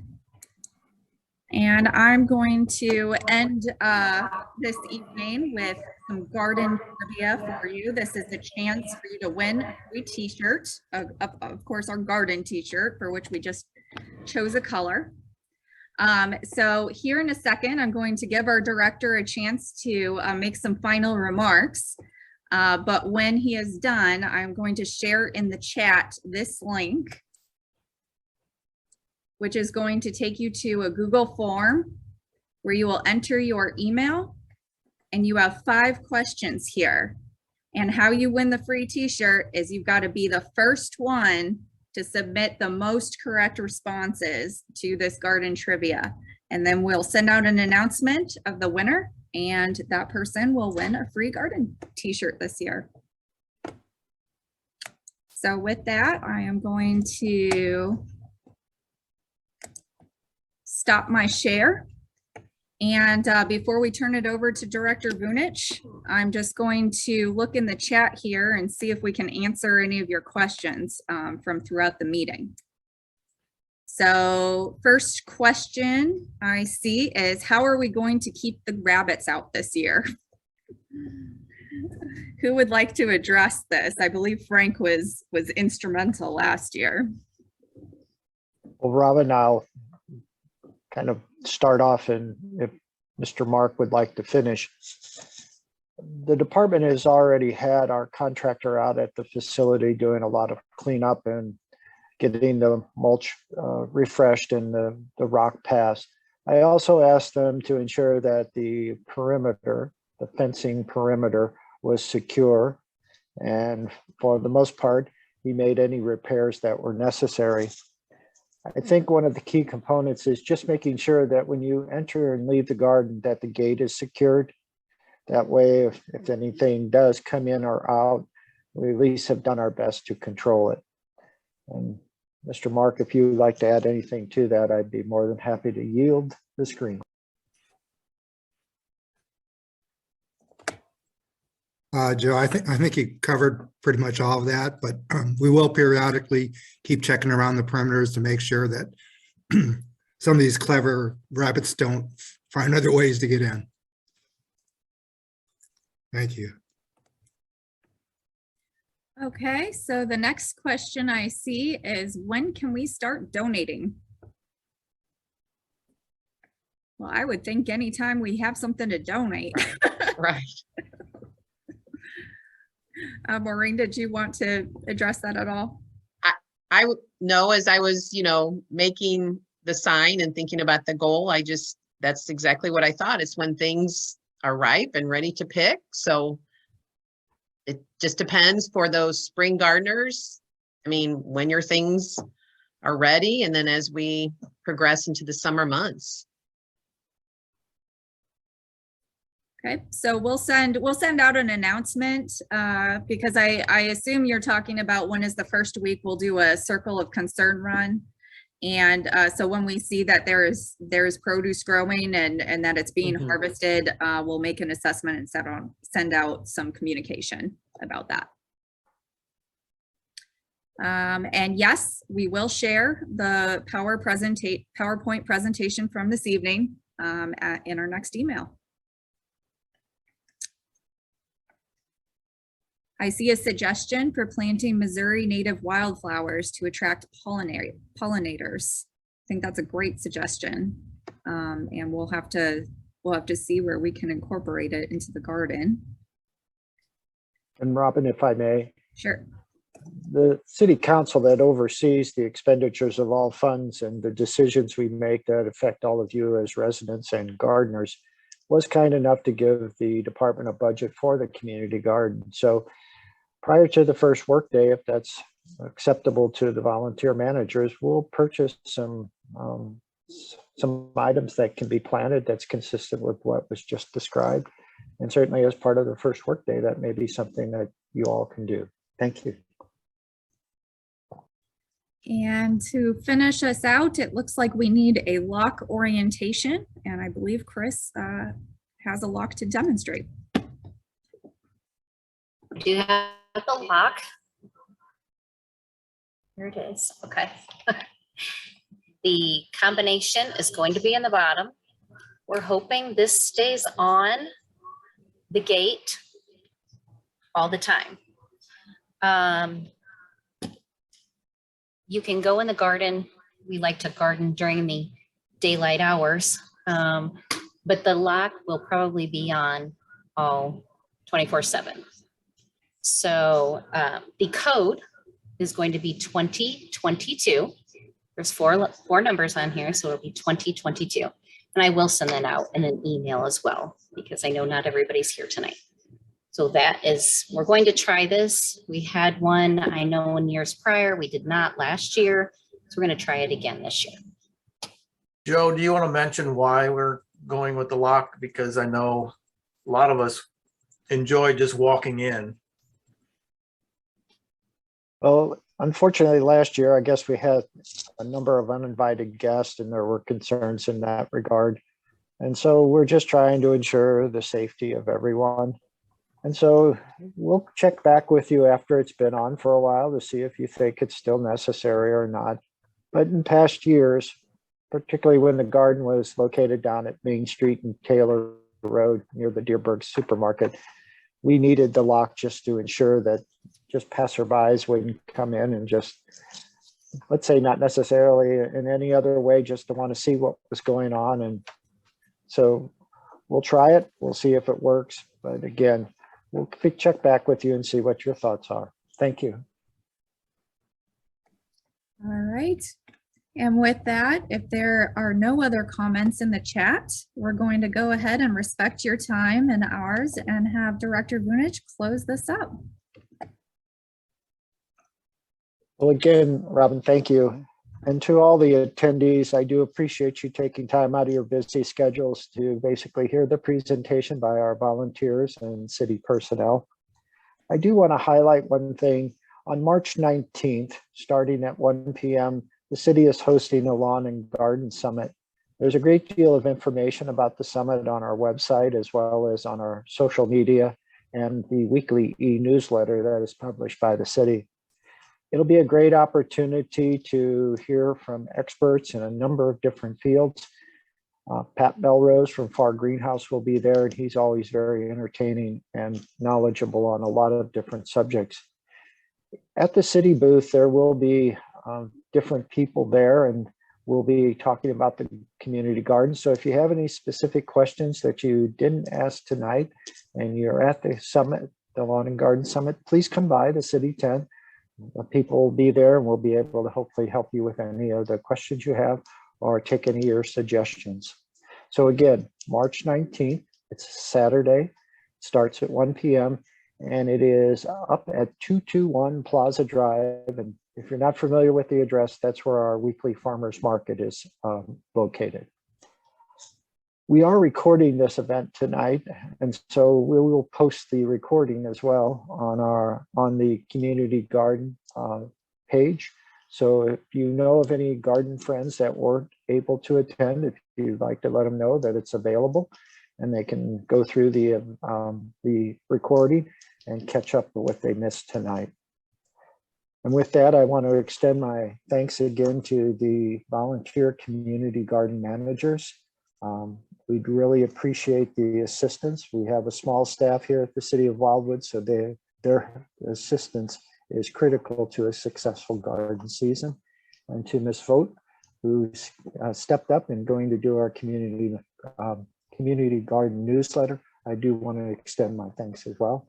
And I'm going to end this evening with some garden trivia for you. This is a chance for you to win a free t-shirt, of course, our garden t-shirt, for which we just chose a color. So here in a second, I'm going to give our director a chance to make some final remarks. But when he is done, I'm going to share in the chat this link, which is going to take you to a Google form where you will enter your email, and you have 5 questions here. And how you win the free t-shirt is you've got to be the first one to submit the most correct responses to this garden trivia. And then we'll send out an announcement of the winner, and that person will win a free garden t-shirt this year. So with that, I am going to stop my share. And before we turn it over to Director Vunich, I'm just going to look in the chat here and see if we can answer any of your questions from throughout the meeting. So first question I see is, how are we going to keep the rabbits out this year? Who would like to address this? I believe Frank was instrumental last year. Well, Robin, I'll kind of start off, and if Mr. Mark would like to finish. The department has already had our contractor out at the facility doing a lot of cleanup and getting the mulch refreshed and the rock passed. I also asked them to ensure that the perimeter, the fencing perimeter, was secure. And for the most part, he made any repairs that were necessary. I think one of the key components is just making sure that when you enter and leave the garden, that the gate is secured. That way, if anything does come in or out, we at least have done our best to control it. And Mr. Mark, if you'd like to add anything to that, I'd be more than happy to yield the screen. Joe, I think you covered pretty much all of that, but we will periodically keep checking around the perimeters to make sure that some of these clever rabbits don't find other ways to get in. Thank you. Okay, so the next question I see is, when can we start donating? Well, I would think anytime we have something to donate. Right. Maureen, did you want to address that at all? I would know, as I was, making the sign and thinking about the goal, that's exactly what I thought. It's when things are ripe and ready to pick. So it just depends for those spring gardeners. I mean, when your things are ready, and then as we progress into the summer months. Okay, so we'll send out an announcement because I assume you're talking about when is the first week we'll do a circle of concern run. And so when we see that there is produce growing and that it's being harvested, we'll make an assessment and send out some communication about that. And yes, we will share the PowerPoint presentation from this evening in our next email. I see a suggestion for planting Missouri native wildflowers to attract pollinators. I think that's a great suggestion. And we'll have to see where we can incorporate it into the garden. And Robin, if I may. Sure. The city council that oversees the expenditures of all funds and the decisions we make that affect all of you as residents and gardeners was kind enough to give the department a budget for the community garden. So prior to the first workday, if that's acceptable to the volunteer managers, we'll purchase some items that can be planted that's consistent with what was just described. And certainly as part of the first workday, that may be something that you all can do. Thank you. And to finish us out, it looks like we need a lock orientation. And I believe Chris has a lock to demonstrate. Do you have the lock? Here it is. Okay. The combination is going to be in the bottom. We're hoping this stays on the gate all the time. You can go in the garden. We like to garden during the daylight hours, but the lock will probably be on all 24/7. So the code is going to be 2022. There's four numbers on here, so it'll be 2022. And I will send that out in an email as well, because I know not everybody's here tonight. So that is, we're going to try this. We had one, I know in years prior, we did not last year. So we're going to try it again this year. Joe, do you want to mention why we're going with the lock? Because I know a lot of us enjoy just walking in. Well, unfortunately, last year, I guess we had a number of uninvited guests and there were concerns in that regard. And so we're just trying to ensure the safety of everyone. And so we'll check back with you after it's been on for a while to see if you think it's still necessary or not. But in past years, particularly when the garden was located down at Main Street and Taylor Road near the Deerberg supermarket, we needed the lock just to ensure that just passerbys wouldn't come in and just, let's say, not necessarily in any other way, just to want to see what was going on. And so we'll try it. We'll see if it works. But again, we'll check back with you and see what your thoughts are. Thank you. All right. And with that, if there are no other comments in the chat, we're going to go ahead and respect your time and ours and have Director Vunich close this up. Well, again, Robin, thank you. And to all the attendees, I do appreciate you taking time out of your busy schedules to basically hear the presentation by our volunteers and city personnel. I do want to highlight one thing. On March 19th, starting at 1 p.m., the city is hosting a lawn and garden summit. There's a great deal of information about the summit on our website, as well as on our social media and the weekly e-newsletter that is published by the city. It'll be a great opportunity to hear from experts in a number of different fields. Pat Melrose from Far Greenhouse will be there, and he's always very entertaining and knowledgeable on a lot of different subjects. At the city booth, there will be different people there, and we'll be talking about the community garden. So if you have any specific questions that you didn't ask tonight and you're at the summit, the Lawn and Garden Summit, please come by the city tent. People will be there and we'll be able to hopefully help you with any of the questions you have or take any of your suggestions. So again, March 19th, it's Saturday, starts at 1 p.m. and it is up at 221 Plaza Drive. And if you're not familiar with the address, that's where our weekly farmers market is located. We are recording this event tonight, and so we will post the recording as well on the community garden page. So if you know of any garden friends that weren't able to attend, if you'd like to let them know that it's available and they can go through the recording and catch up with what they missed tonight. And with that, I want to extend my thanks again to the volunteer community garden managers. We'd really appreciate the assistance. We have a small staff here at the City of Wildwood, so their assistance is critical to a successful garden season. And to Ms. Vogt, who's stepped up and going to do our community garden newsletter, I do want to extend my thanks as well.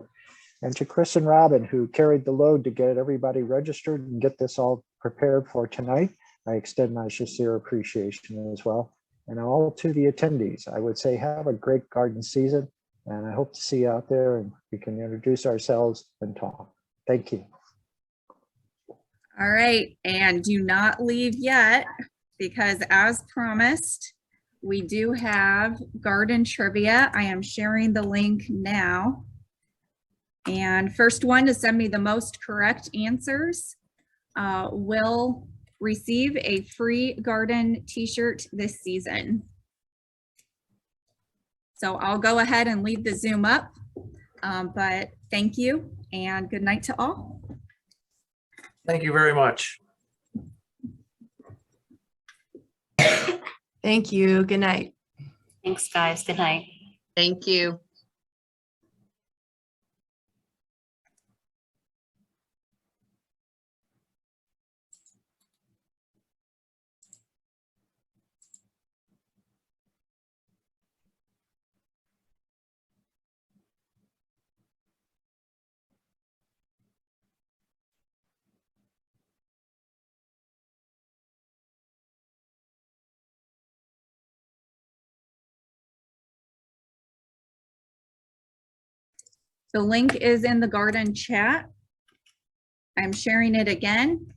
And to Chris and Robin, who carried the load to get everybody registered and get this all prepared for tonight, I extend my sincere appreciation as well. And all to the attendees, I would say have a great garden season, and I hope to see you out there and we can introduce ourselves and talk. Thank you. All right, and do not leave yet, because as promised, we do have garden trivia. I am sharing the link now. And first one to send me the most correct answers will receive a free garden t-shirt this season. So I'll go ahead and leave the Zoom up, but thank you and good night to all. Thank you very much. Thank you. Good night. Thanks, guys. Good night. Thank you. The link is in the garden chat. I'm sharing it again.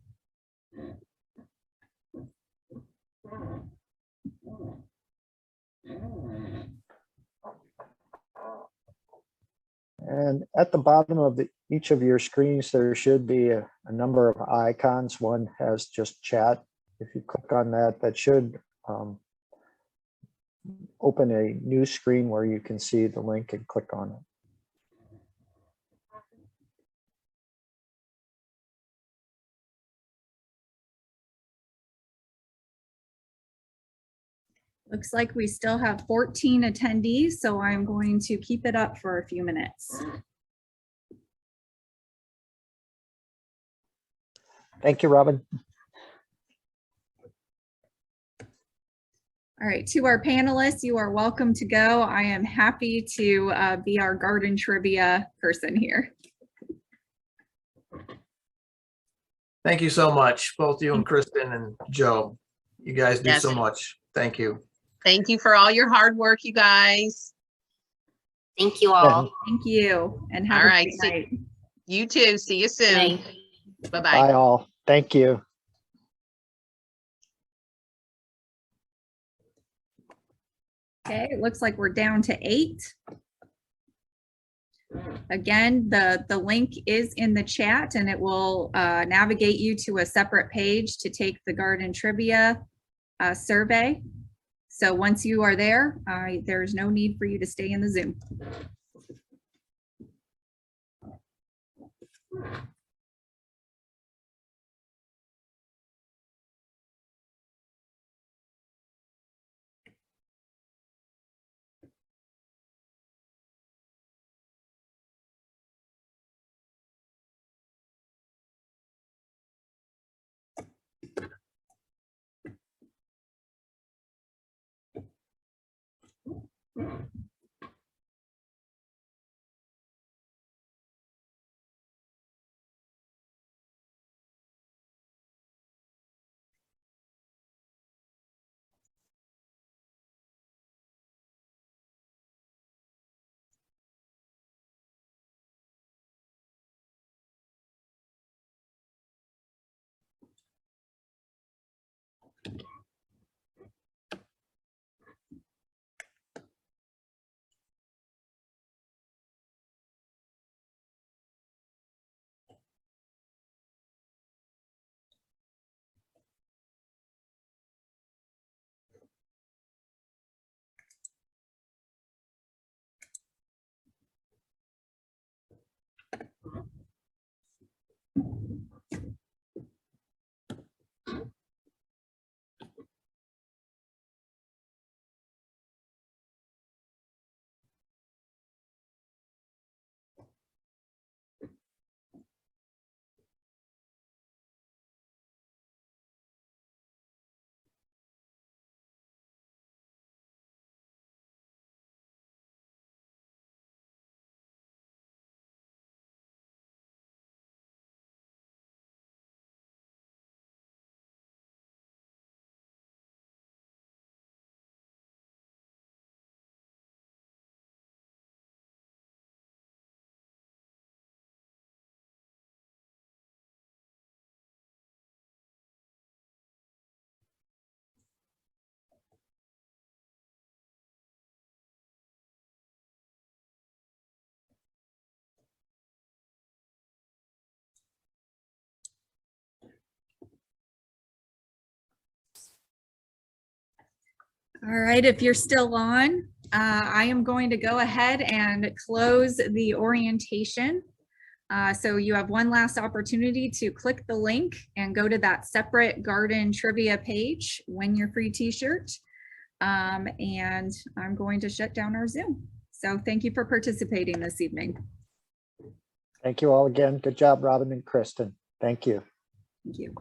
And at the bottom of each of your screens, there should be a number of icons. One has just chat. If you click on that, that should open a new screen where you can see the link and click on it. Looks like we still have 14 attendees, so I'm going to keep it up for a few minutes. Thank you, Robin. All right, to our panelists, you are welcome to go. I am happy to be our garden trivia person here. Thank you so much, both you and Kristen and Joe. You guys do Yes. so much. Thank you. Thank you for all your hard work, you guys. Thank you all. Thank you, and have All a right, great see- night. You too. See you soon. Night. Bye-bye. Bye all. Thank you. Okay, it looks like we're down to 8. Again, the link is in the chat and it will navigate you to a separate page to take the garden trivia survey. So once you are there, there's no need for you to stay in the Zoom. All right, if you're still on, I am going to go ahead and close the orientation. So you have one last opportunity to click the link and go to that separate garden trivia page, win your free t-shirt. And I'm going to shut down our Zoom. So thank you for participating this evening. Thank you all again. Good job, Robin and Kristen. Thank you. Thank you.